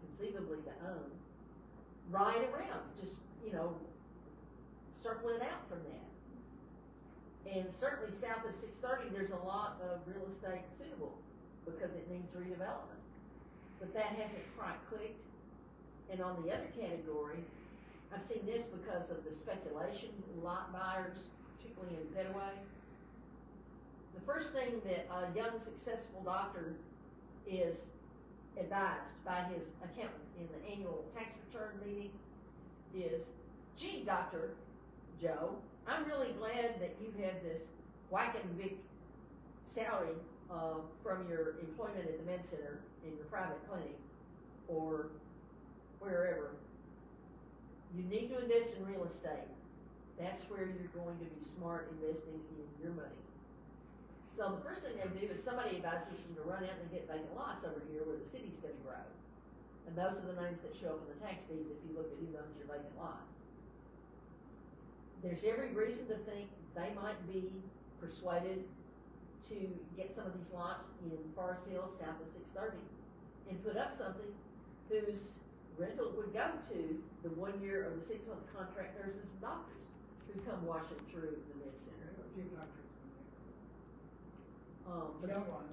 conceivably to own, right around, just, circle it out from that. And certainly south of 630, there's a lot of real estate suitable because it needs redevelopment. But that hasn't quite clicked. And on the other category, I've seen this because of the speculation, lot buyers, particularly in Petaway. The first thing that a young, successful doctor is advised by his accountant in the annual tax return meeting is, gee, Dr. Joe, I'm really glad that you have this whacking big salary from your employment at the med center in your private clinic or wherever. You need to invest in real estate. That's where you're going to be smart investing in your money. So the first thing they do is somebody advises them to run out and get vacant lots over here where the city's going to grow. And those are the names that show up in the tax deeds if you look at who owns your vacant lots. There's every reason to think they might be persuaded to get some of these lots in Forest Hills south of 630 and put up something whose rental would go to the 1 year of the 6 month contract nurses and doctors who come washing through the med center. A few doctors in But there. Young one.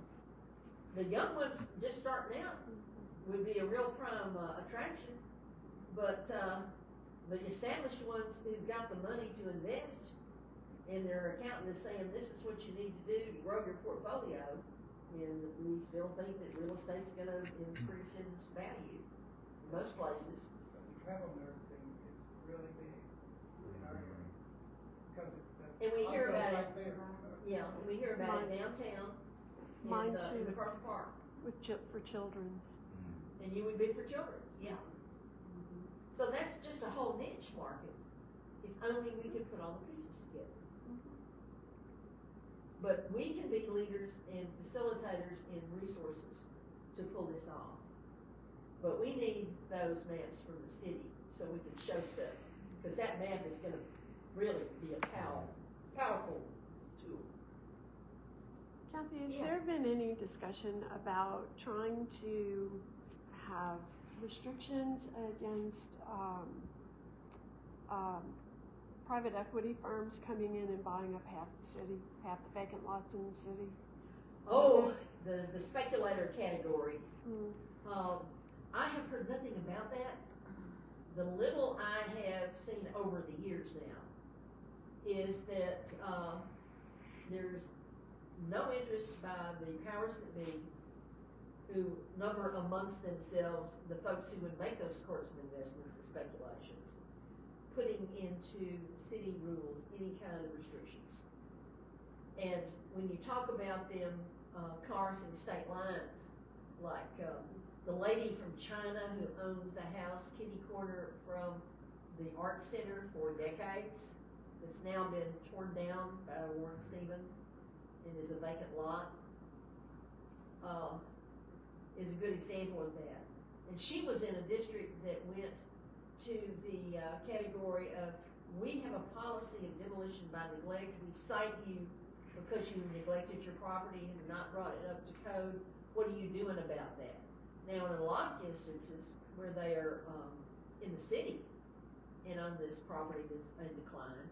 the young ones just starting out would be a real prime attraction, but the established ones who've got the money to invest and their accountant is saying this is what you need to do to grow your portfolio, and we still think that real estate's going to increase in its value in most places. But the travel nursing is really big in our area. Because it's the And we hear hospital's about right there. Yeah, and we hear about it downtown Mine and too. in MacArthur Park. For children's. And you would bid for children's, yeah. So that's just a whole niche market, if only we could put all the pieces together. But we can be leaders and facilitators and resources to pull this off. But we need those maps from the city so we can show stuff, because that map is gonna really be a powerful tool. Kathy, has Yeah. there been any discussion about trying to have restrictions against private equity firms coming in and buying up half the vacant lots in the city? Oh, the speculator category. Mm. I have heard nothing about that. The little I have seen over the years now is that there's no interest by the powers that be, who number amongst themselves the folks who would make those sorts of investments and speculations, putting into city rules any kind of restrictions. And when you talk about them crossing state lines, like the lady from China who owned the house kitty corner from the art center for decades, that's now been torn down by Warren Stephen and is a vacant lot, is a good example of that. And she was in a district that went to the category of, we have a policy of demolition by neglect. We cite you because you neglected your property and have not brought it up to code. What are you doing about that? Now, in a lot of instances where they are in the city and on this property that's in decline,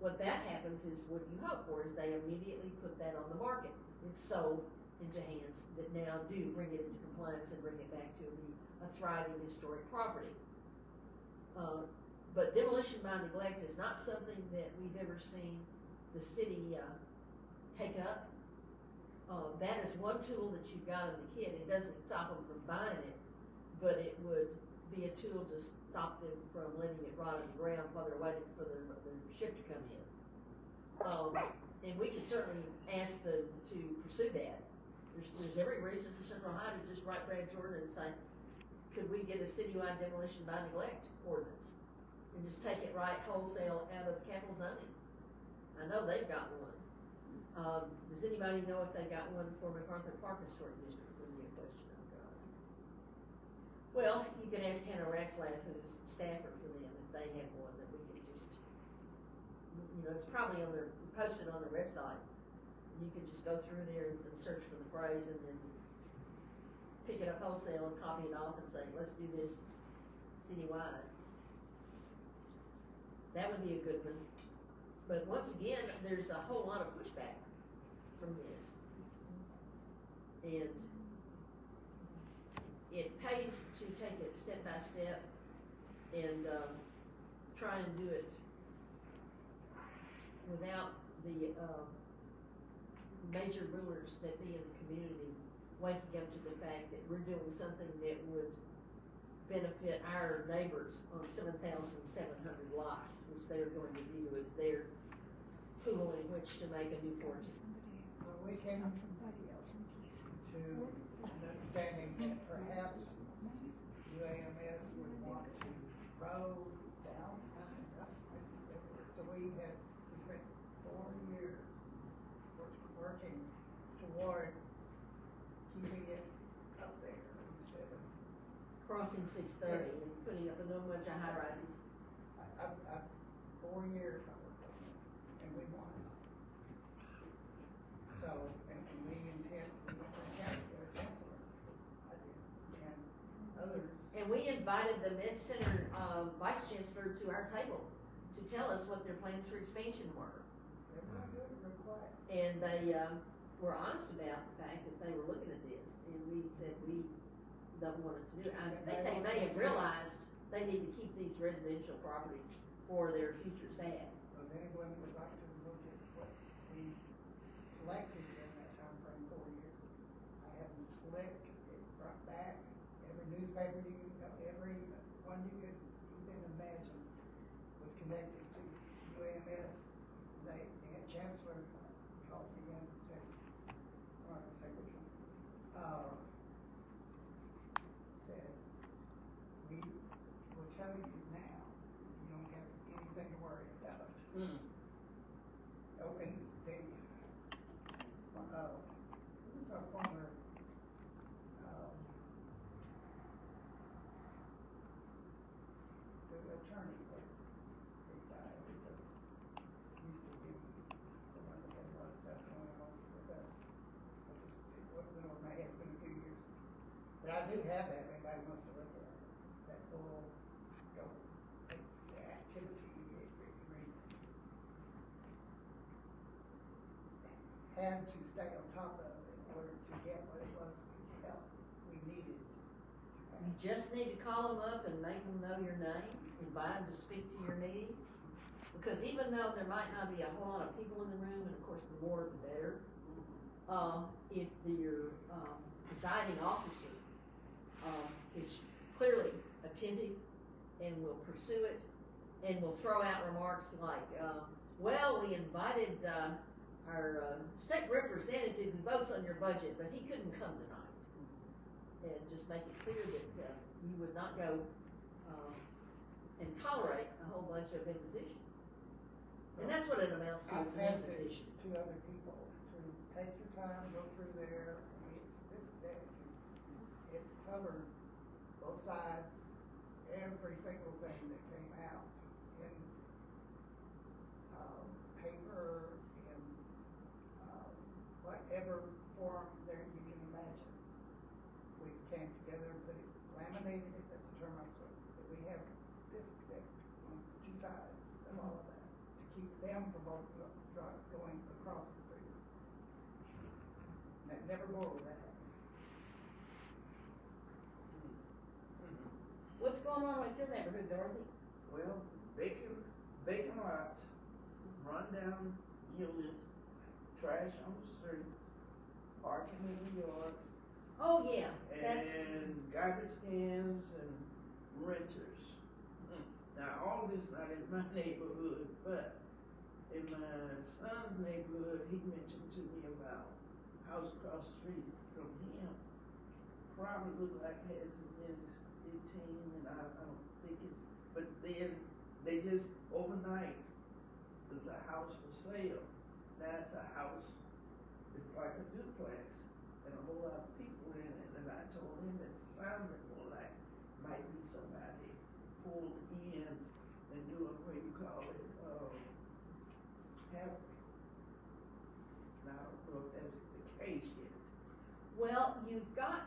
what that happens is, what you hope for is they immediately put that on the market. It's sold into hands that now do bring it into compliance and bring it back to be a thriving historic property. But demolition by neglect is not something that we've ever seen the city, take up. That is one tool that you've got in the kit. It doesn't stop them from buying it, but it would be a tool to stop them from letting it rot on the ground while they're waiting for their ship to come in. And we could certainly ask them to pursue that. There's every reason for Central Ohio to just write Brad Jordan and say, could we get a citywide demolition by neglect ordinance? And just take it right wholesale out of capital zoning. I know they've got one. Does anybody know if they got one for MacArthur Park Historic District? Would be a question I've got. Well, you could ask Hannah Ratzlaff, who's the staffer for them, if they have one that we could just, it's probably posted on their website. You could just go through there and search for the phrase and then pick it up wholesale and copy it off and say, let's do this citywide. That would be a good one. But once again, there's a whole lot of pushback from this. And it pays to take it step by step and try and do it without the major rulers that be in the community waking up to the fact that we're doing something that would benefit our neighbors on 7,700 lots, which they're going to view as their tool in which to make a new fortune. Well, we came to an understanding that perhaps UAMS would want to grow down. So we spent 4 years working toward keeping it up there instead of Crossing 630 and putting up a bunch of high rises. I've 4 years I worked on it, and we won. So, and we intend to get a chancellor. I did, and others. And we invited the Med Center Vice Chancellor to our table to tell us what their plans for expansion were. They're not good, real quiet. And they were honest about the fact that they were looking at this, and we said we don't want it to do it. I think they may have realized they need to keep these residential properties for their future staff. Well, then when we got to look at what we collected in that time frame, 4 years, I had them slick, it front back, every newspaper you could, every one you could even imagine was connected to UAMS. The chancellor called me in and said, or the secretary, said, we will tell you now, you don't have anything to worry about. Oh, and they, who's our former, the attorney, the guy who used to be the one that had a lot of stuff going on with us. It went over my head, it's been a few years. But I do have that, if anybody wants to look at it, that full scope, the activity, had to stay on top of in order to get what it was we needed. You just need to call them up and make them know your name, invite them to speak to your meeting. Because even though there might not be a whole lot of people in the room, and of course the more the better, if your presiding officer is clearly attentive and will pursue it and will throw out remarks like, well, we invited our state representative who votes on your budget, but he couldn't come tonight. And just make it clear that you would not go and tolerate a whole bunch of imposition. And that's what it amounts to, it's an I've asked imposition. to other people to take your time, go through there, I mean, it's covered both sides, every single thing that came out in paper, in whatever form there you can imagine. We came together and put it, laminated it, that's the term I'm saying, that we have this thick on two sides of all of that, to keep them from both going across the street. Never more will that happen. What's going on with your neighborhood, Dorothy? Well, vacant lots, run down units, trash on the streets, parking in the yards, Oh, yeah, that's, and garbage cans and renters. Now, all this not in my neighborhood, but in my son's neighborhood, he mentioned to me about house across the street from him. Probably look like has as many as 15, and I don't think it's, but then they just overnight, there's a house for sale. Now it's a house, it's like a duplex, and a whole lot of people in it, and I told him it sounded more like might be somebody pulled in and doing what you call it, halfway. Now, I don't know if that's the case yet. well, you've got,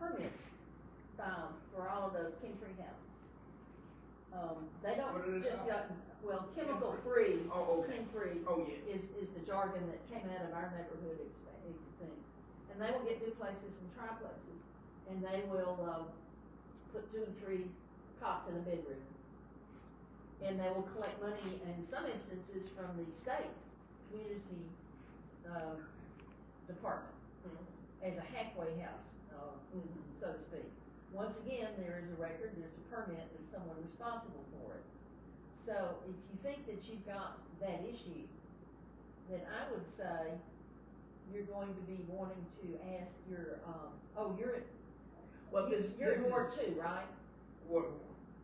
permits, for all of those King-free houses. They What are don't they just called? got, well, chemical-free, Oh, okay. King-free Oh, yeah. is the jargon that came out of our neighborhood things. And they will get duplexes and triplexes, and they will, put 2 and 3 cots in a bedroom. And they will collect money in some instances from the state community, department as a halfway house, so to speak. Once again, there is a record, there's a permit, there's someone responsible for it. So if you think that you've got that issue, then I would say you're going to be wanting to ask your, Well, you're in Ward 2, right? Ward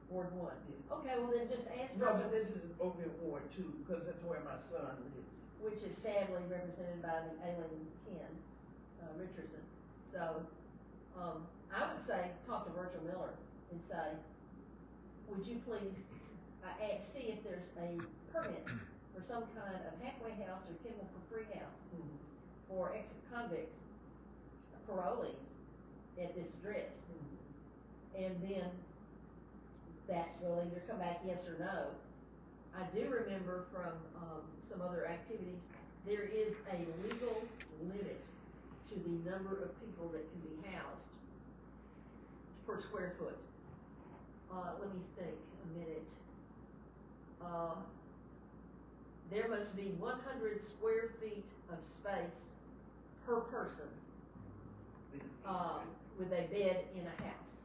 Ward 1. Okay, well then just ask No, her, but this is over in Ward 2, because that's where my son lives. which is sadly represented by the Aileen Ken, Richardson. So, I would say, talk to Virgil Miller and say, would you please, see if there's a permit for some kind of halfway house or chemical-free house for ex-convicts, parolees at this address. And then that will either come back yes or no. I do remember from, some other activities, there is a legal limit to the number of people that can be housed per square foot. Let me think a minute. There must be 100 square feet of space per person, with a bed in a house.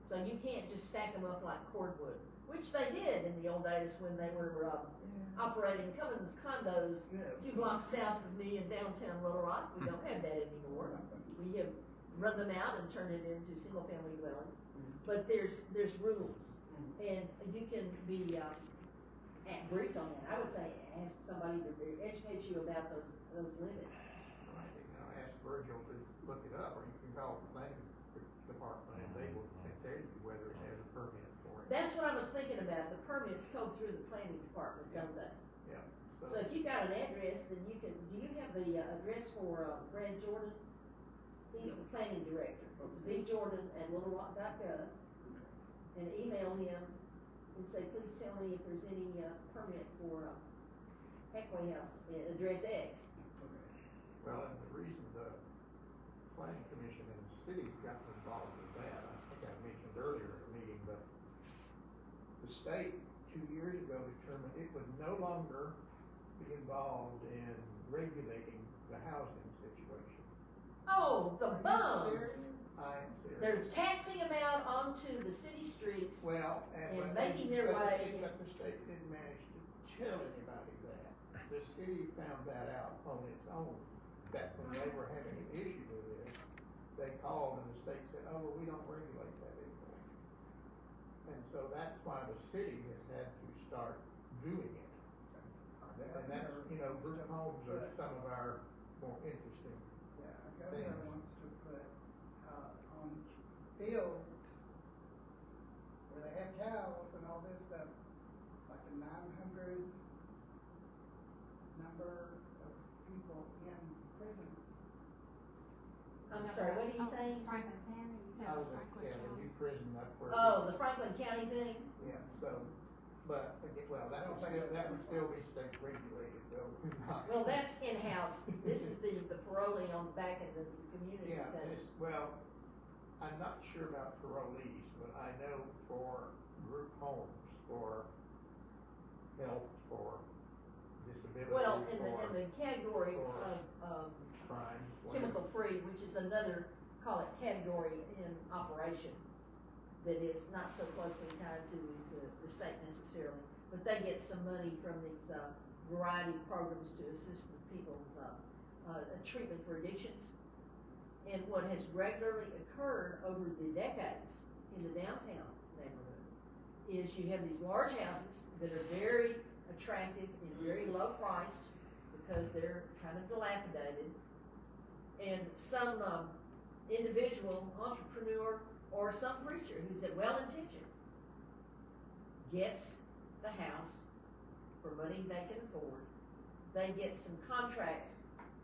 So you can't just stack them up like cordwood, which they did in the old days when they were, operating Cummins condos Yeah. 2 blocks south of me in downtown Little Rock. We don't have that anymore. We have run them out and turned it into single-family dwellings. But there's rules, and you can be, briefed on that. I would say ask somebody to educate you about those limits. I think, ask Virgil to look it up, or you can call the planning department and they will tell you whether it has a permit for it. That's what I was thinking about. The permits go through the planning department, don't they? Yeah. So if you've got an address, then you can, do you have the address for Brad Jordan? He's the planning director. It's bjordan@littlerock.gov. And email him and say, please tell me if there's any permit for halfway house at address X. Well, and the reason the planning commission and the city's gotten involved with that, I think I mentioned earlier in the meeting, but the state 2 years ago determined it would no longer be involved in regulating the housing situation. Oh, the Are you bums! serious? I am serious. They're casting them out onto the city streets. Well, and but making their but way. But the state didn't manage to tell anybody that. The city found that out on its own, that when they were having an issue with this, they called and the state said, oh, well, we don't regulate that anymore. And so that's why the city has had to start doing it. And that's, group homes are some of our more interesting. Yeah, our governor wants to put, on fields where they have cows and all this stuff, like a 900 number of people in prisons. I'm sorry, what are you saying? Franklin County. Yeah, Oh, Franklin the County. new prison up where. Oh, the Franklin County thing? Yeah, so, but, well, that would still be state regulated, though. Well, that's in-house. This is the parolee on the back end of the community Yeah, thing. I'm not sure about parolees, but I know for group homes, for health, for disability, Well, in for the category for- of, crime, whatever. chemical free, which is another, call it category in operation, that is not so closely tied to the state necessarily, but they get some money from these, variety of programs to assist with people's, treatment for addictions. And what has regularly occurred over the decades in the downtown neighborhood is you have these large houses that are very attractive and very low priced because they're kind of dilapidated. And some individual entrepreneur or some preacher who's well-intentioned gets the house for money they can afford. They get some contracts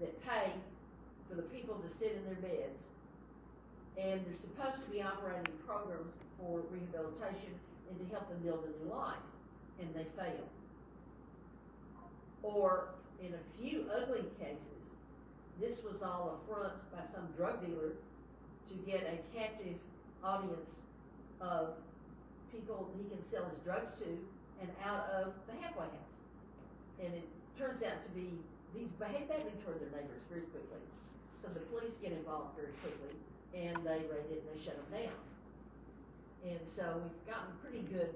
that pay for the people to sit in their beds. And they're supposed to be operating programs for rehabilitation and to help them build a new life, and they fail. Or in a few ugly cases, this was all a front by some drug dealer to get a captive audience of people he can sell his drugs to and out of the halfway house. And it turns out to be, these behave badly toward their neighbors very quickly. So the police get involved very quickly and they raid it and they shut them down. And so we've gotten a pretty good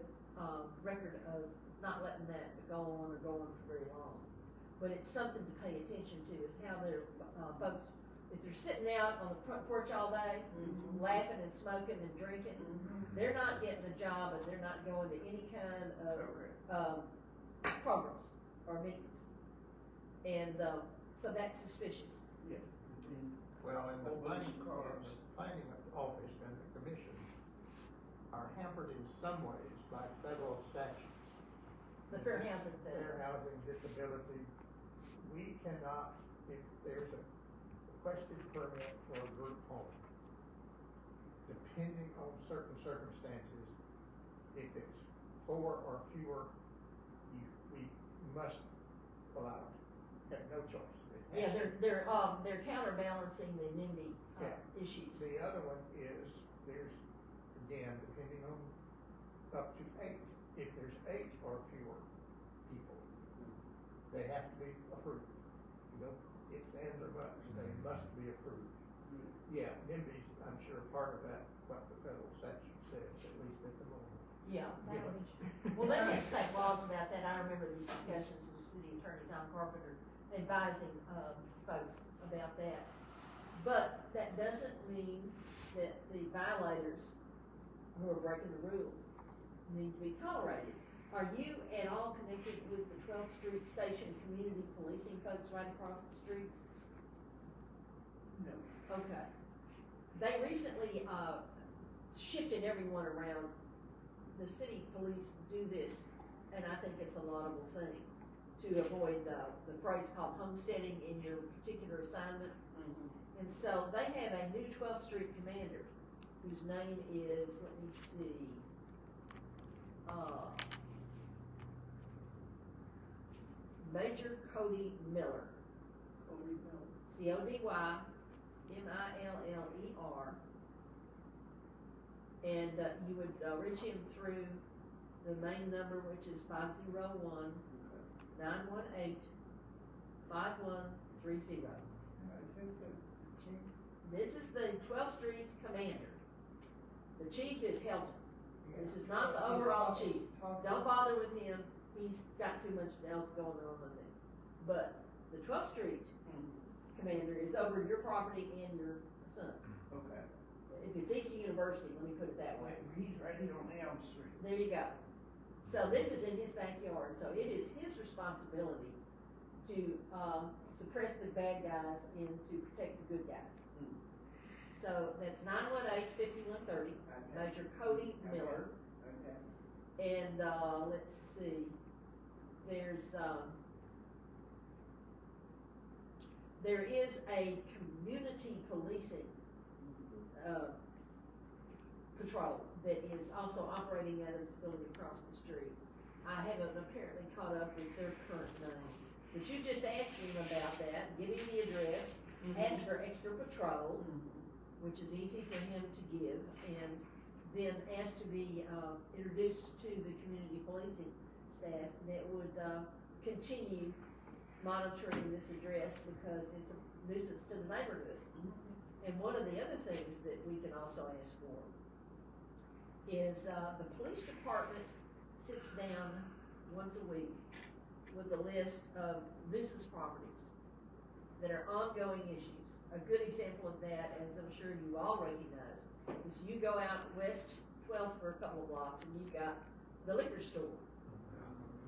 record of not letting that go on or go on for very long. But it's something to pay attention to is how their folks, if they're sitting out on the front porch all day, laughing and smoking and drinking, they're not getting a job and they're not going to any kind of programs or meetings. And so that's suspicious. Yeah. Well, and the Whole bunch planning, of cars. the planning office and the commission are hampered in some ways by federal statutes. The fair housing thing. Fair housing, disability. We cannot, if there's a requested permit for a group home, depending on certain circumstances, if it's 4 or fewer, we must allow it. Have no choice. It has Yeah, to. they're counterbalancing the NIMBY Yeah. issues. The other one is, there's, again, depending on, up to 8. If there's 8 or fewer people, they have to be approved. No ifs, ands, or buts, they must be approved. Yeah, NIMBY's, I'm sure, part of that, what the federal statute says, at least at the moment. Yeah. Yeah. Well, they had state laws about that. I remember these discussions with City Attorney Tom Carpenter advising folks about that. But that doesn't mean that the violators who are breaking the rules need to be tolerated. Are you at all connected with the 12th Street Station community policing folks right across the street? No. Okay. They recently shifted everyone around. The city police do this, and I think it's a laudable thing, to avoid the phrase called homesteading in your particular assignment. And so they have a new 12th Street commander whose name is, let me see, Major Cody Miller. Cody Miller. CodyMiller. And you would reach him through the main number, which is 501 918 5130. Is this the chief? This is the 12th Street commander. The chief is Helton. This is not the overall chief. Don't bother with him. He's got too much else going on with him. But the 12th Street commander is over your property and your son's. Okay. If it's Eastern University, let me put it that way. He's right here on Elm Street. There you go. So this is in his backyard, so it is his responsibility to suppress the bad guys and to protect the good guys. So that's 918-5130, Major Cody Miller. Okay. And let's see, there is a community policing patrol that is also operating out of this building across the street. I haven't apparently caught up with their current name, but you just ask him about that, give him the address, ask for extra patrol, which is easy for him to give, and then asked to be, introduced to the community policing staff that would, continue monitoring this address because it's a nuisance to the neighborhood. And one of the other things that we can also ask for is, the police department sits down once a week with a list of nuisance properties that are ongoing issues. A good example of that, as I'm sure you all recognize, is you go out west 12th for a couple of blocks and you've got the liquor store,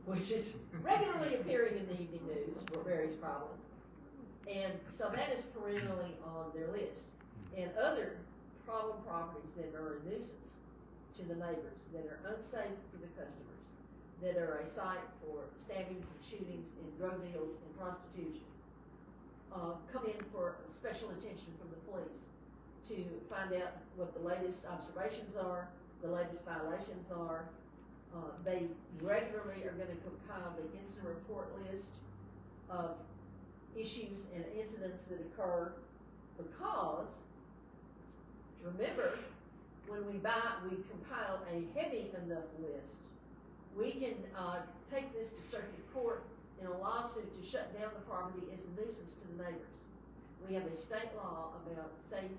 which is regularly appearing in the evening news for various problems. And so that is perennially on their list. And other problem properties that are a nuisance to the neighbors, that are unsafe for the customers, that are a site for stabbings and shootings and drug deals and prostitution, come in for special attention from the police to find out what the latest observations are, the latest violations are. They regularly are gonna compile the incident report list of issues and incidents that occur because, remember, when we compile a heavy enough list, we can, take this to circuit court in a lawsuit to shut down the property as a nuisance to the neighbors. We have a state law about safe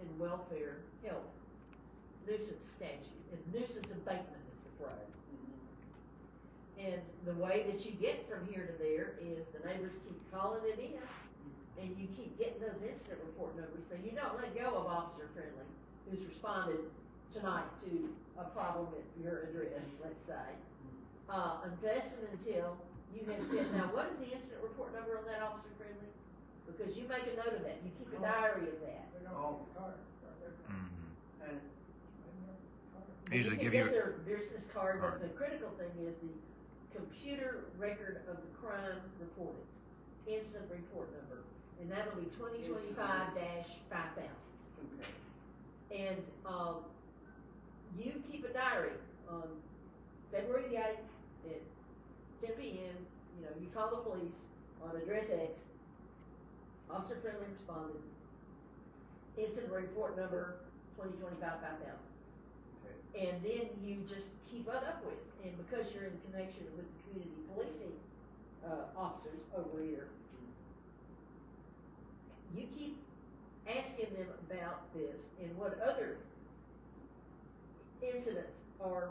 and welfare health nuisance statute, and nuisance abatement is the phrase. And the way that you get from here to there is the neighbors keep calling it in, and you keep getting those incident report numbers, so you don't let go of Officer Friendly, who's responded tonight to a problem at your address, let's say, unless and until you have said, now what is the incident report number on that, Officer Friendly? Because you make a note of that, you keep a diary of that. They don't have a card, right there. And They don't have a card. Usually can give you get their business card, but card. the critical thing is the computer record of the crime reported, incident report number, and that'll be 2025-5000. okay. And, you keep a diary on February the 8th at 10 p.m., you know, you call the police on address X, Officer Friendly responded, incident report number 2025-5000. Okay. And then you just keep it up with, and because you're in connection with the community policing, officers over here, you keep asking them about this and what other incidents are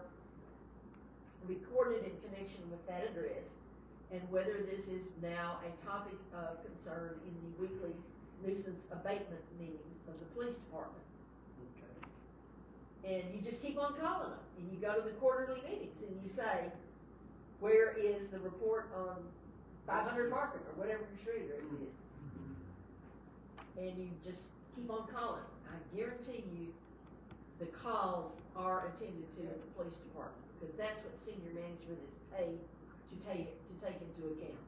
recorded in connection with that address, and whether this is now a topic of concern in the weekly nuisance abatement meetings of the police department. Okay. And you just keep on calling them, and you go to the quarterly meetings, and you say, where is the report on 500 Market, or whatever your street address is? And you just keep on calling. I guarantee you, the calls are attended to at the police department, because that's what senior management is paid to take into account.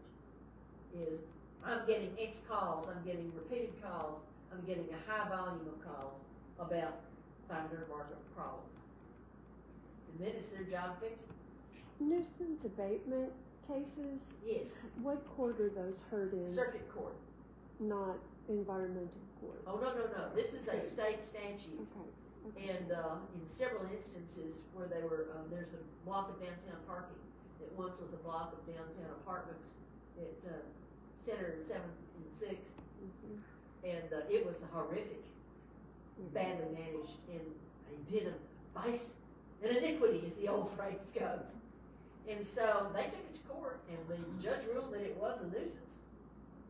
Is, I'm getting X calls, I'm getting repeated calls, I'm getting a high volume of calls about 500 Market problems. And then it's their job fixing. Nuisance abatement cases, Yes, what court are those heard in? circuit court. Not environmental court? Oh, no, this is a state statute. Okay, okay. And, in several instances where they were, there's a block of downtown parking that once was a block of downtown apartments at, Center and 7th and 6th. Mhm. And, it was horrific, badly managed, and a den of vice and iniquity, as the old phrase goes. And so they took it to court, and the judge ruled that it was a nuisance,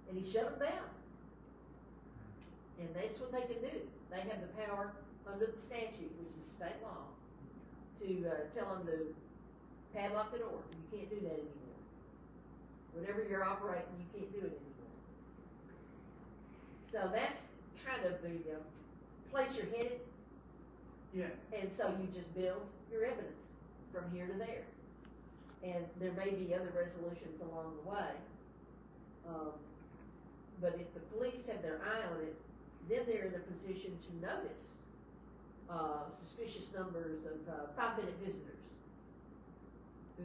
and he shut them down. And that's what they can do. They have the power under the statute, which is state law, to tell them to padlock the door. You can't do that anymore. Whatever you're operating, you can't do it anymore. So that's kind of the place you're headed. Yeah. And so you just build your evidence from here to there. And there may be other resolutions along the way. But if the police have their eye on it, then they're in a position to notice suspicious numbers of 5-minute visitors who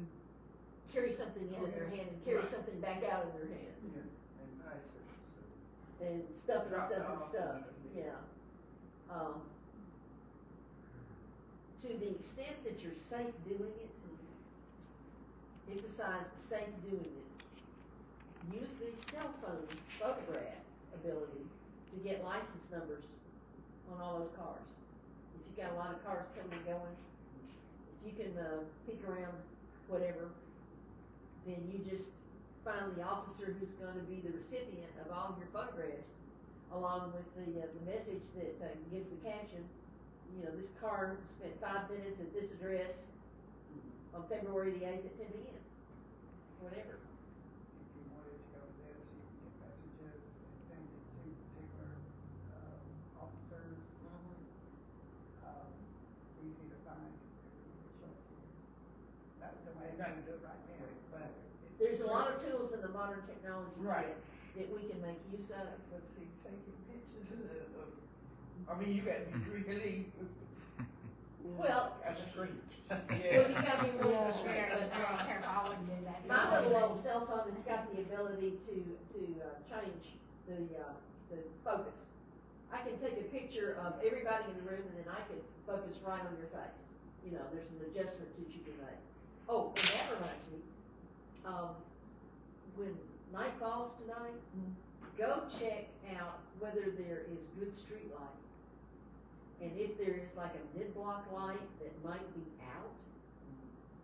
carry something in their hand and carry something back out in their hand. Yeah. And bicycles. And stuff and Drop stuff and off stuff, and- yeah. to the extent that you're safe doing it, emphasize safe doing it. Use the cell phone photograph ability to get license numbers on all those cars. If you've got a lot of cars coming and going, if you can peek around whatever, then you just find the officer who's going to be the recipient of all your photographs, along with the message that gives the caption. You know, this car spent 5 minutes at this address on February the 8th at 10 p.m. Whatever. If you wanted to go to this, you can get messages and send it to particular, officers. It's easy to find, everybody show it to you. That would the way I'm gonna do it right now, but. There's a lot of tools in the modern technology Right. that we can make use of. But see, taking pictures of, I mean, you got to really, Well, That's a street. well, you gotta be really Yes. Very, careful. very careful, I wouldn't do that. My little old cell phone has got the ability to change the focus. I can take a picture of everybody in the room and then I can focus right on your face. You know, there's some adjustments that you can make. Oh, and that reminds me, when night falls tonight, go check out whether there is good street lighting. And if there is like a mid-block light that might be out,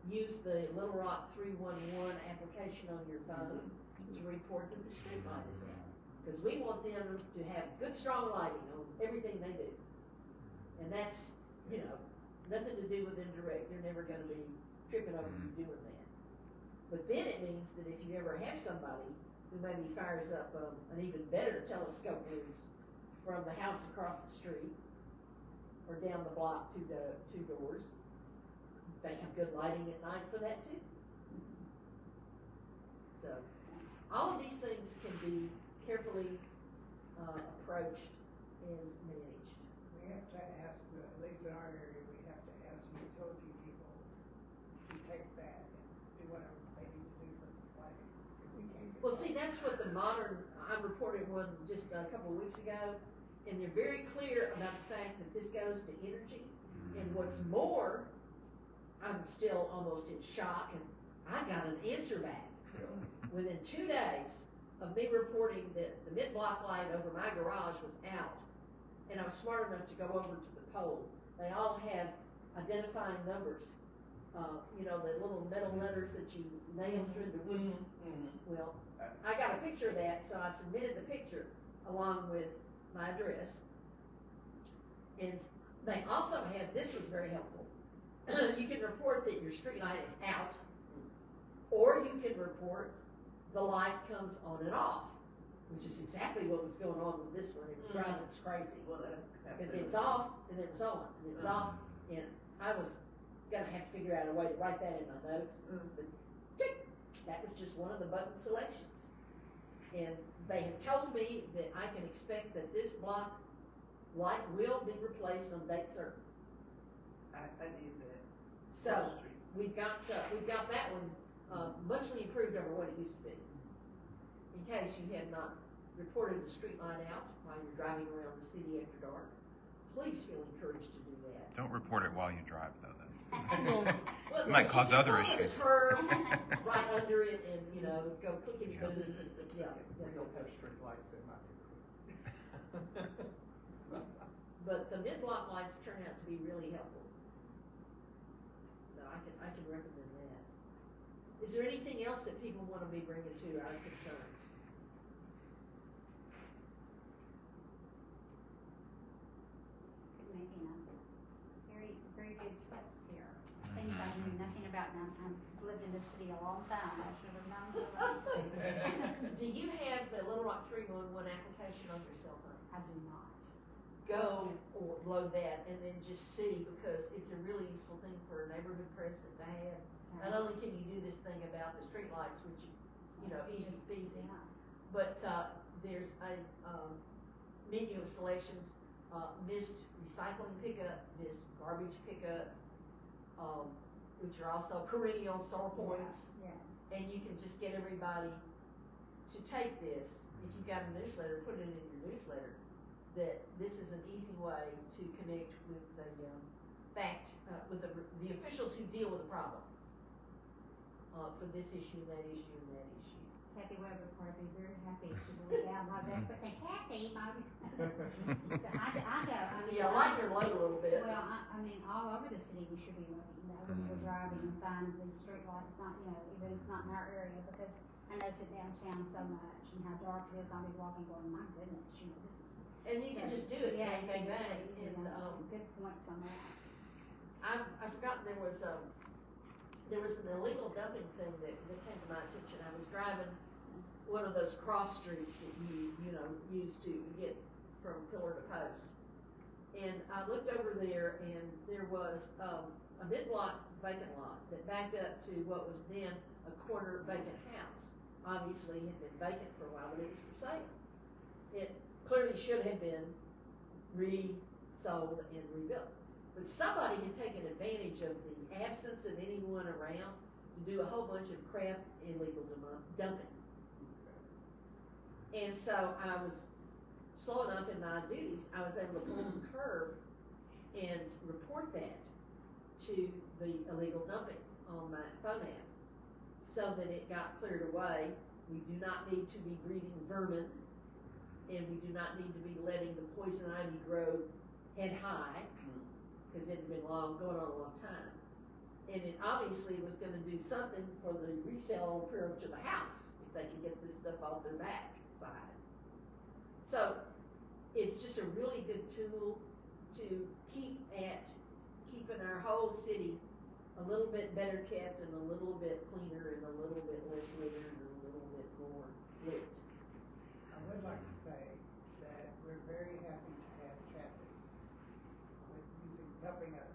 use the Little Rock 311 application on your phone to report that the street light is out. Because we want them to have good, strong lighting on everything they do. And that's, you know, nothing to do with indirect. They're never gonna be tripping over you doing that. But then it means that if you ever have somebody who maybe fires up an even better telescope lens from the house across the street or down the block two doors, they have good lighting at night for that too. So, all of these things can be carefully approached and managed. We have to ask, at least in our area, we have to ask utility people to take that and do whatever they need to do for this lighting. If we can't get. Well, see, that's what the modern, I reported one just a couple of weeks ago, and they're very clear about the fact that this goes to energy. And what's more, I'm still almost in shock, and I got an answer back within 2 days of me reporting that the mid-block light over my garage was out. And I was smart enough to go over to the pole. They all have identifying numbers. You know, the little metal letters that you nail through the wood. Well, I got a picture of that, so I submitted the picture along with my address. And they also have, this was very helpful. You can report that your street light is out, or you can report the light comes on and off, which is exactly what was going on with this one. It was driving us crazy. well, that Because it was off, and then it was on, and it was off, and I was gonna have to figure out a way to write that in my notes, but that was just one of the button selections. And they have told me that I can expect that this block light will be replaced on date certain. I need that. So, we've got that one, muchly improved over what it used to be. In case you have not reported the street light out while you're driving around the city after dark, please feel encouraged to do that. Don't report it while you drive, though. That's Well, It might you cause can other follow the issues. curb right under it and, you know, go clickety, Yeah. yeah. We don't have street lights in my neighborhood. But the mid-block lights turn out to be really helpful. So I can recommend that. Is there anything else that people want to be bringing to our concerns? Making very, very good tips here. Things I knew nothing about, and I've lived in this city a long time, I should have known some. Do you have the Little Rock 311 application on your cell phone? I do not. Go or load that and then just see, because it's a really useful thing for a neighborhood president to have. Not only can you do this thing about the streetlights, which, you know, easy peasy, Yeah. but there's a menu of selections, missed recycling pickup, missed garbage pickup, which are also perennial sore points. Yeah. And you can just get everybody to take this. If you've got a newsletter, put it in your newsletter, that this is an easy way to connect with the fact, with the officials who deal with the problem, for this issue, that issue, and that issue. Kathy Webb would probably be very happy to go down like that, but say, Kathy, I know. Yeah, lighten your load a little bit. Well, I mean, all over the city, we should be looking, when you're driving and find these street lights, not, even it's not in our area, because I notice it downtown so much, and how dark it is, I'll be walking going, my goodness, this is. And you can just do it, Yeah, bang, bang, you can bang, just, and, good points on that. I've forgotten there was an illegal dumping thing that came to my attention. I was driving one of those cross streets that you use to get from pillar to post. And I looked over there and there was, a mid-block vacant lot that backed up to what was then a corner vacant house. Obviously it had been vacant for a while, but it was for sale. It clearly should have been resold and rebuilt. But somebody had taken advantage of the absence of anyone around to do a whole bunch of crap illegal dumping. And so I was slow enough in my duties, I was able to pull the curb and report that to the illegal dumping on my phone app so that it got cleared away. We do not need to be breeding vermin, and we do not need to be letting the poison ivy grow head high, because it had been going on a long time. And it obviously was gonna do something for the resale approach of the house, if they could get this stuff off their back side. So, it's just a really good tool to keeping our whole city a little bit better kept and a little bit cleaner and a little bit less littered and a little bit more lit. I would like to say that we're very happy to have Kathy helping us.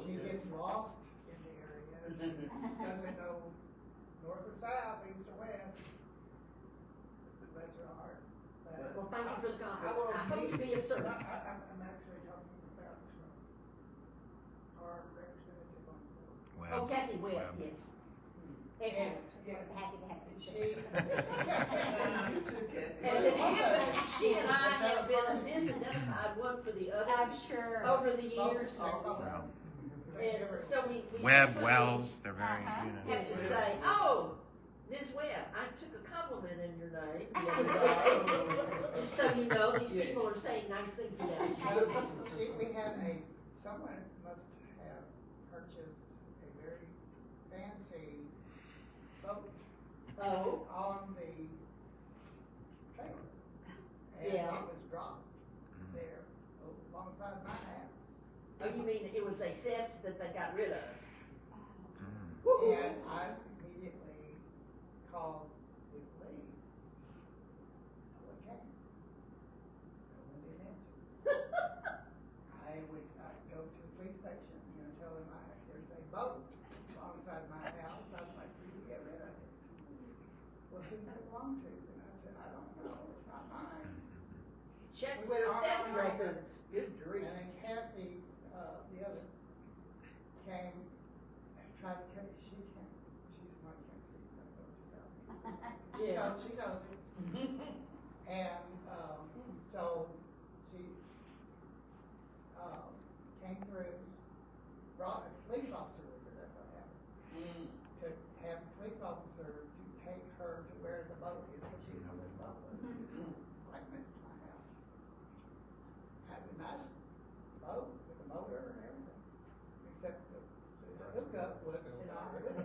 She gets lost in the area, doesn't know north or south, east or west. Bless her heart. Well, thank you for the I compliment. will I hope to be of service. I'm actually talking about our representative on the board. Webb. Oh, Kathy Webb, yes. Excellent. Yeah, Happy to have you. As it happens, she and I have been a misidentified one for the I'm other sure. over the years. Well, And so we Webb, frequently Wells, they're very, have to say, oh, Ms. Webb, I took a compliment in your name the other day. Just so you know, these people are saying nice things about you. We had someone must have purchased a very fancy boat Oh, on the trailer. And Yeah. it was dropped there alongside my house. oh, you mean it was a theft that they got rid of? mm, Woo-hoo. And I immediately called the police. No one came. No one did answer. I'd go to the police station, tell them there's a boat alongside my house. I'd like for you to get rid of it. Well, who's it belong to? And I said, I don't know. It's not mine. Check with the theft records. Good grief. And then Kathy, the other, came and tried to catch. She's my can't see. Yeah. She knows. And so she came through, brought a police officer with her. That's what happened. To have a police officer to take her to where the boat is, because she knows where the boat was. Right next to my house. Had a nice boat with a motor and everything, except the hookup was not good.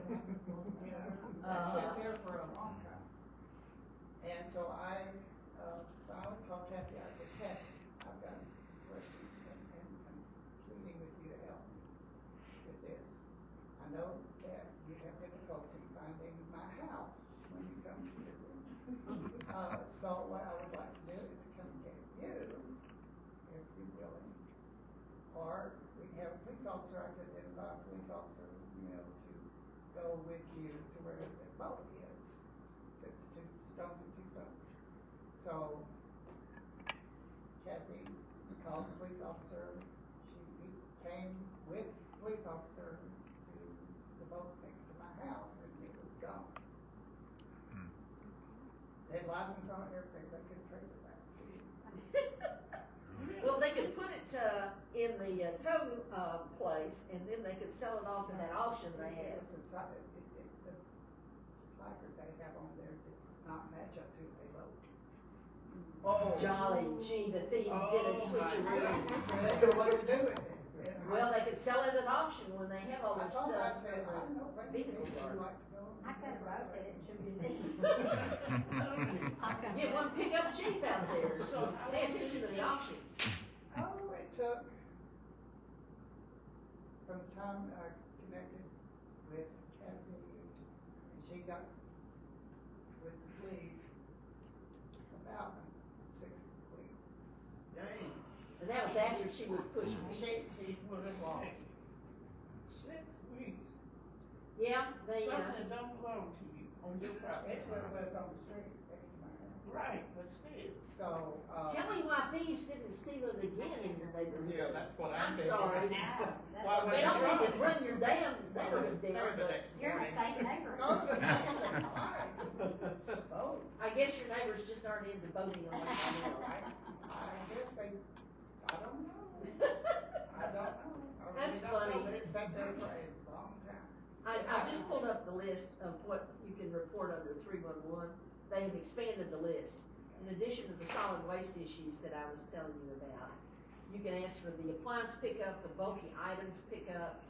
I sat there for a long time. And so I finally called Kathy. I said, Kathy, I've got a question and I'm pleading with you to help me with this. I know that you have difficulty finding my house when you come to visit. So what I would like to do is to come and get you, if you're willing. Or we can have a police officer, I could identify a police officer, to go with you to where the boat is. 52 Stone. So Kathy called the police officer. He came with the police officer to the boat next to my house, and it was gone. They had license on it and everything, they couldn't trace it back. Well, they could put it in the tow, place, and then they could sell it off in that auction they had. The placard they have on there did not match up to a load. Oh. Jolly gee, the thieves did a Oh, switcheroo. That's the way to do it. And Well, they could sell it at auction when they have all I this told her, I stuff. said, I don't know, maybe Vehicle you'd yard. like to go. I could have wrote that it should be me. Get one pickup chief out there, so pay attention to the auctions. Oh, it took, from the time I connected with Kathy, and she got with the police, about 6 weeks. Dang. And that was after she was pushing. She put it along. 6 weeks. Yeah, they, Something that don't belong to you on your property. It's what it was on the street, next to my house. Right, but still. So, tell me why thieves didn't steal it again in your neighborhood. Yeah, that's what I'm I'm thinking. sorry. Why They don't need to run your damn There neighborhood the down, but next You're a morning. safe neighbor. oh, I guess your neighbors just aren't into boating on Lake Monroe, right? I guess they, I don't know. I don't know. I really That's don't know, funny. But it sat there for a long time. I just pulled up the list of what you can report under 311. They have expanded the list. In addition to the solid waste issues that I was telling you about, you can ask for the appliance pickup, the bulky items pickup,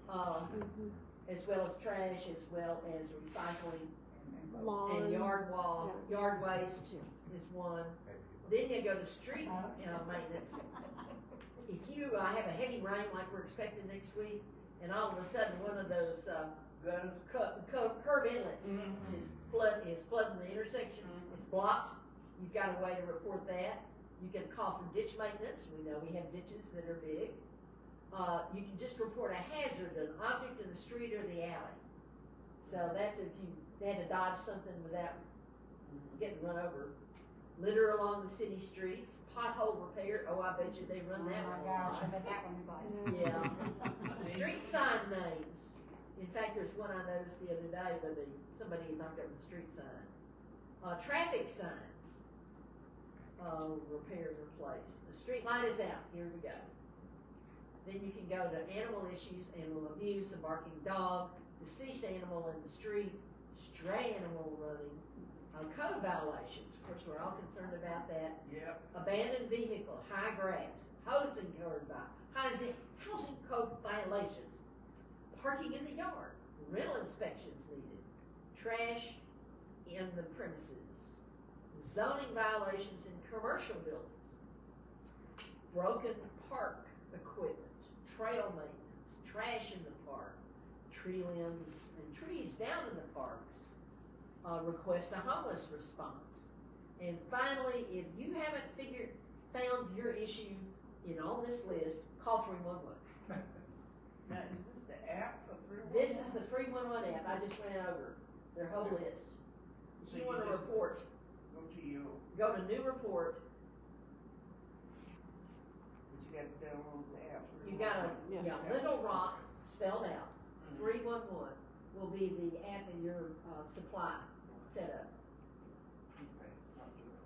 Mhm. as well as trash, as well as recycling And Lawn. and yard waste is one. Then you go to street maintenance. If you have a heavy rain like we're expecting next week, and all of a sudden one of those Gutters. curb inlets Mhm. is flooding the intersection, it's blocked, you've got a way to report that. You can call for ditch maintenance, we know we have ditches that are big. You can just report a hazard, an object in the street or the alley. So that's if you had to dodge something without getting run over. Litter along the city streets, pothole repair, oh, I bet you they Oh run that my one. a gosh, lot. I bet that one's like. Yeah. Street sign names. In fact, there's one I noticed the other day where somebody had knocked over the street sign. Traffic signs, repair and replace. The street light is out, here we go. Then you can go to animal issues, animal abuse, a barking dog, deceased animal in the street, stray animal running, code violations, of course, we're all concerned about that. Yep. Abandoned vehicle, high grass, housing code violations, parking in the yard, rental inspections needed, trash in the premises, zoning violations in commercial buildings, broken park equipment, trail maintenance, trash in the park, tree limbs and trees down in the parks, request a homeless response. And finally, if you haven't found your issue on this list, call 311. Now, is this the app for 311? This is the 311 app, I just ran over their whole list. So If you want to just report, Go to your, go to new report, but you got to download the app. you got Yes. Little Rock spelled out, Mhm. 311 will be the app in your supply setup. Okay, I'll do it.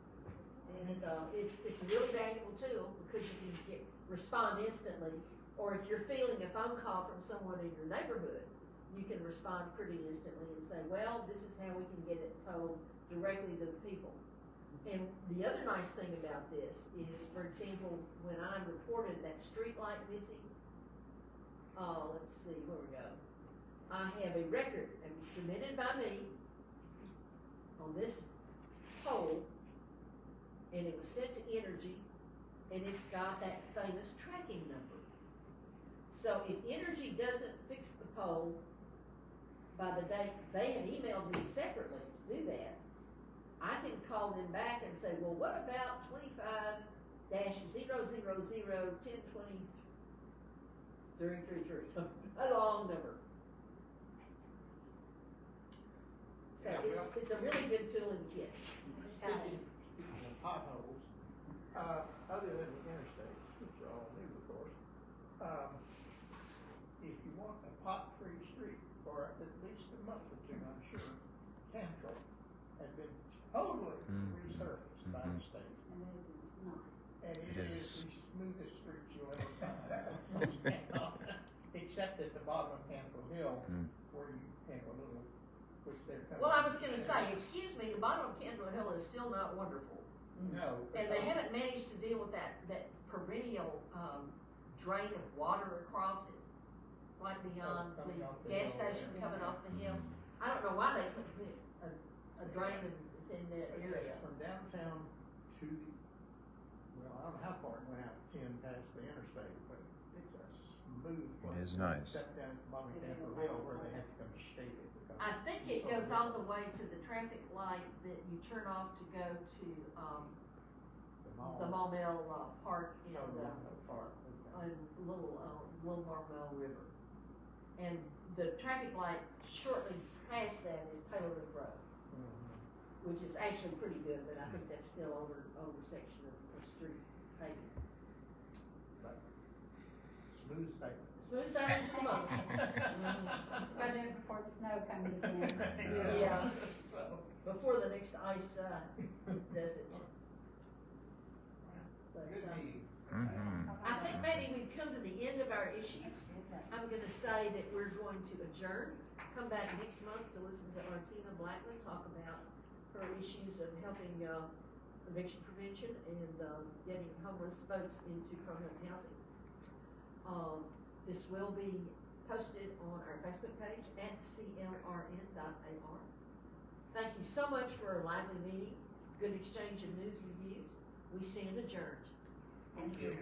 And it's a really valuable tool because you can respond instantly. Or if you're feeling a phone call from someone in your neighborhood, you can respond pretty instantly and say, well, this is how we can get it told directly to the people. And the other nice thing about this is, for example, when I reported that street light missing, let's see, where we go. I have a record that was submitted by me on this pole, and it was sent to Energy, and it's got that famous tracking number. So if Energy doesn't fix the pole by the date, they have emailed me separately to do that, I can call them back and say, well, what about 25-000-1020-333? A long number. So Yeah, well- it's a really good tool in the kit. Speaking of potholes, other than the interstate, which are all new, of course, if you want a pot-free street for at least a month or two, I'm sure, Cantrell has been totally resurfaced by the state. And it is nice. And It it is is. the smoothest streets you'll ever except at the bottom of Canfield Hill, Mm. where you have a little, which they're coming. Well, I was gonna say, excuse me, the bottom of Candle Hill is still not wonderful. No. And they haven't managed to deal with that perennial, drain of water across it, right beyond coming the off the gas hill. station coming off the hill. I don't know why they couldn't put a drain in that area. From downtown to the, well, I don't know how far it went out, past the interstate, but it's a smooth. It is nice. Except down at the bottom of Canfield Hill where they have to come straight it. because I think it it's so goes all big. the way to the traffic light that you turn off to go to, the Maumelle, Park in, Oh, yeah, no park, okay. Little Marmel River. And the traffic light shortly past that is Taylor Loop Road, Mhm. which is actually pretty good, but I think that's still over section of street paving. But smooth sailing. Smooth sailing for the moment. Gotta do it before the snow comes again. Yes. So, Before the next ice, does it. But, Good meeting. Mhm. I think maybe we've come to the end of our issues. I'm gonna say that we're going to adjourn, come back next month to listen to Artina Blackley talk about her issues of helping, eviction prevention and, getting homeless folks into permanent housing. This will be posted on our Facebook page at clrn.ar. Thank you so much for a lively meeting, good exchange of news and views. We stand adjourned. Thank you.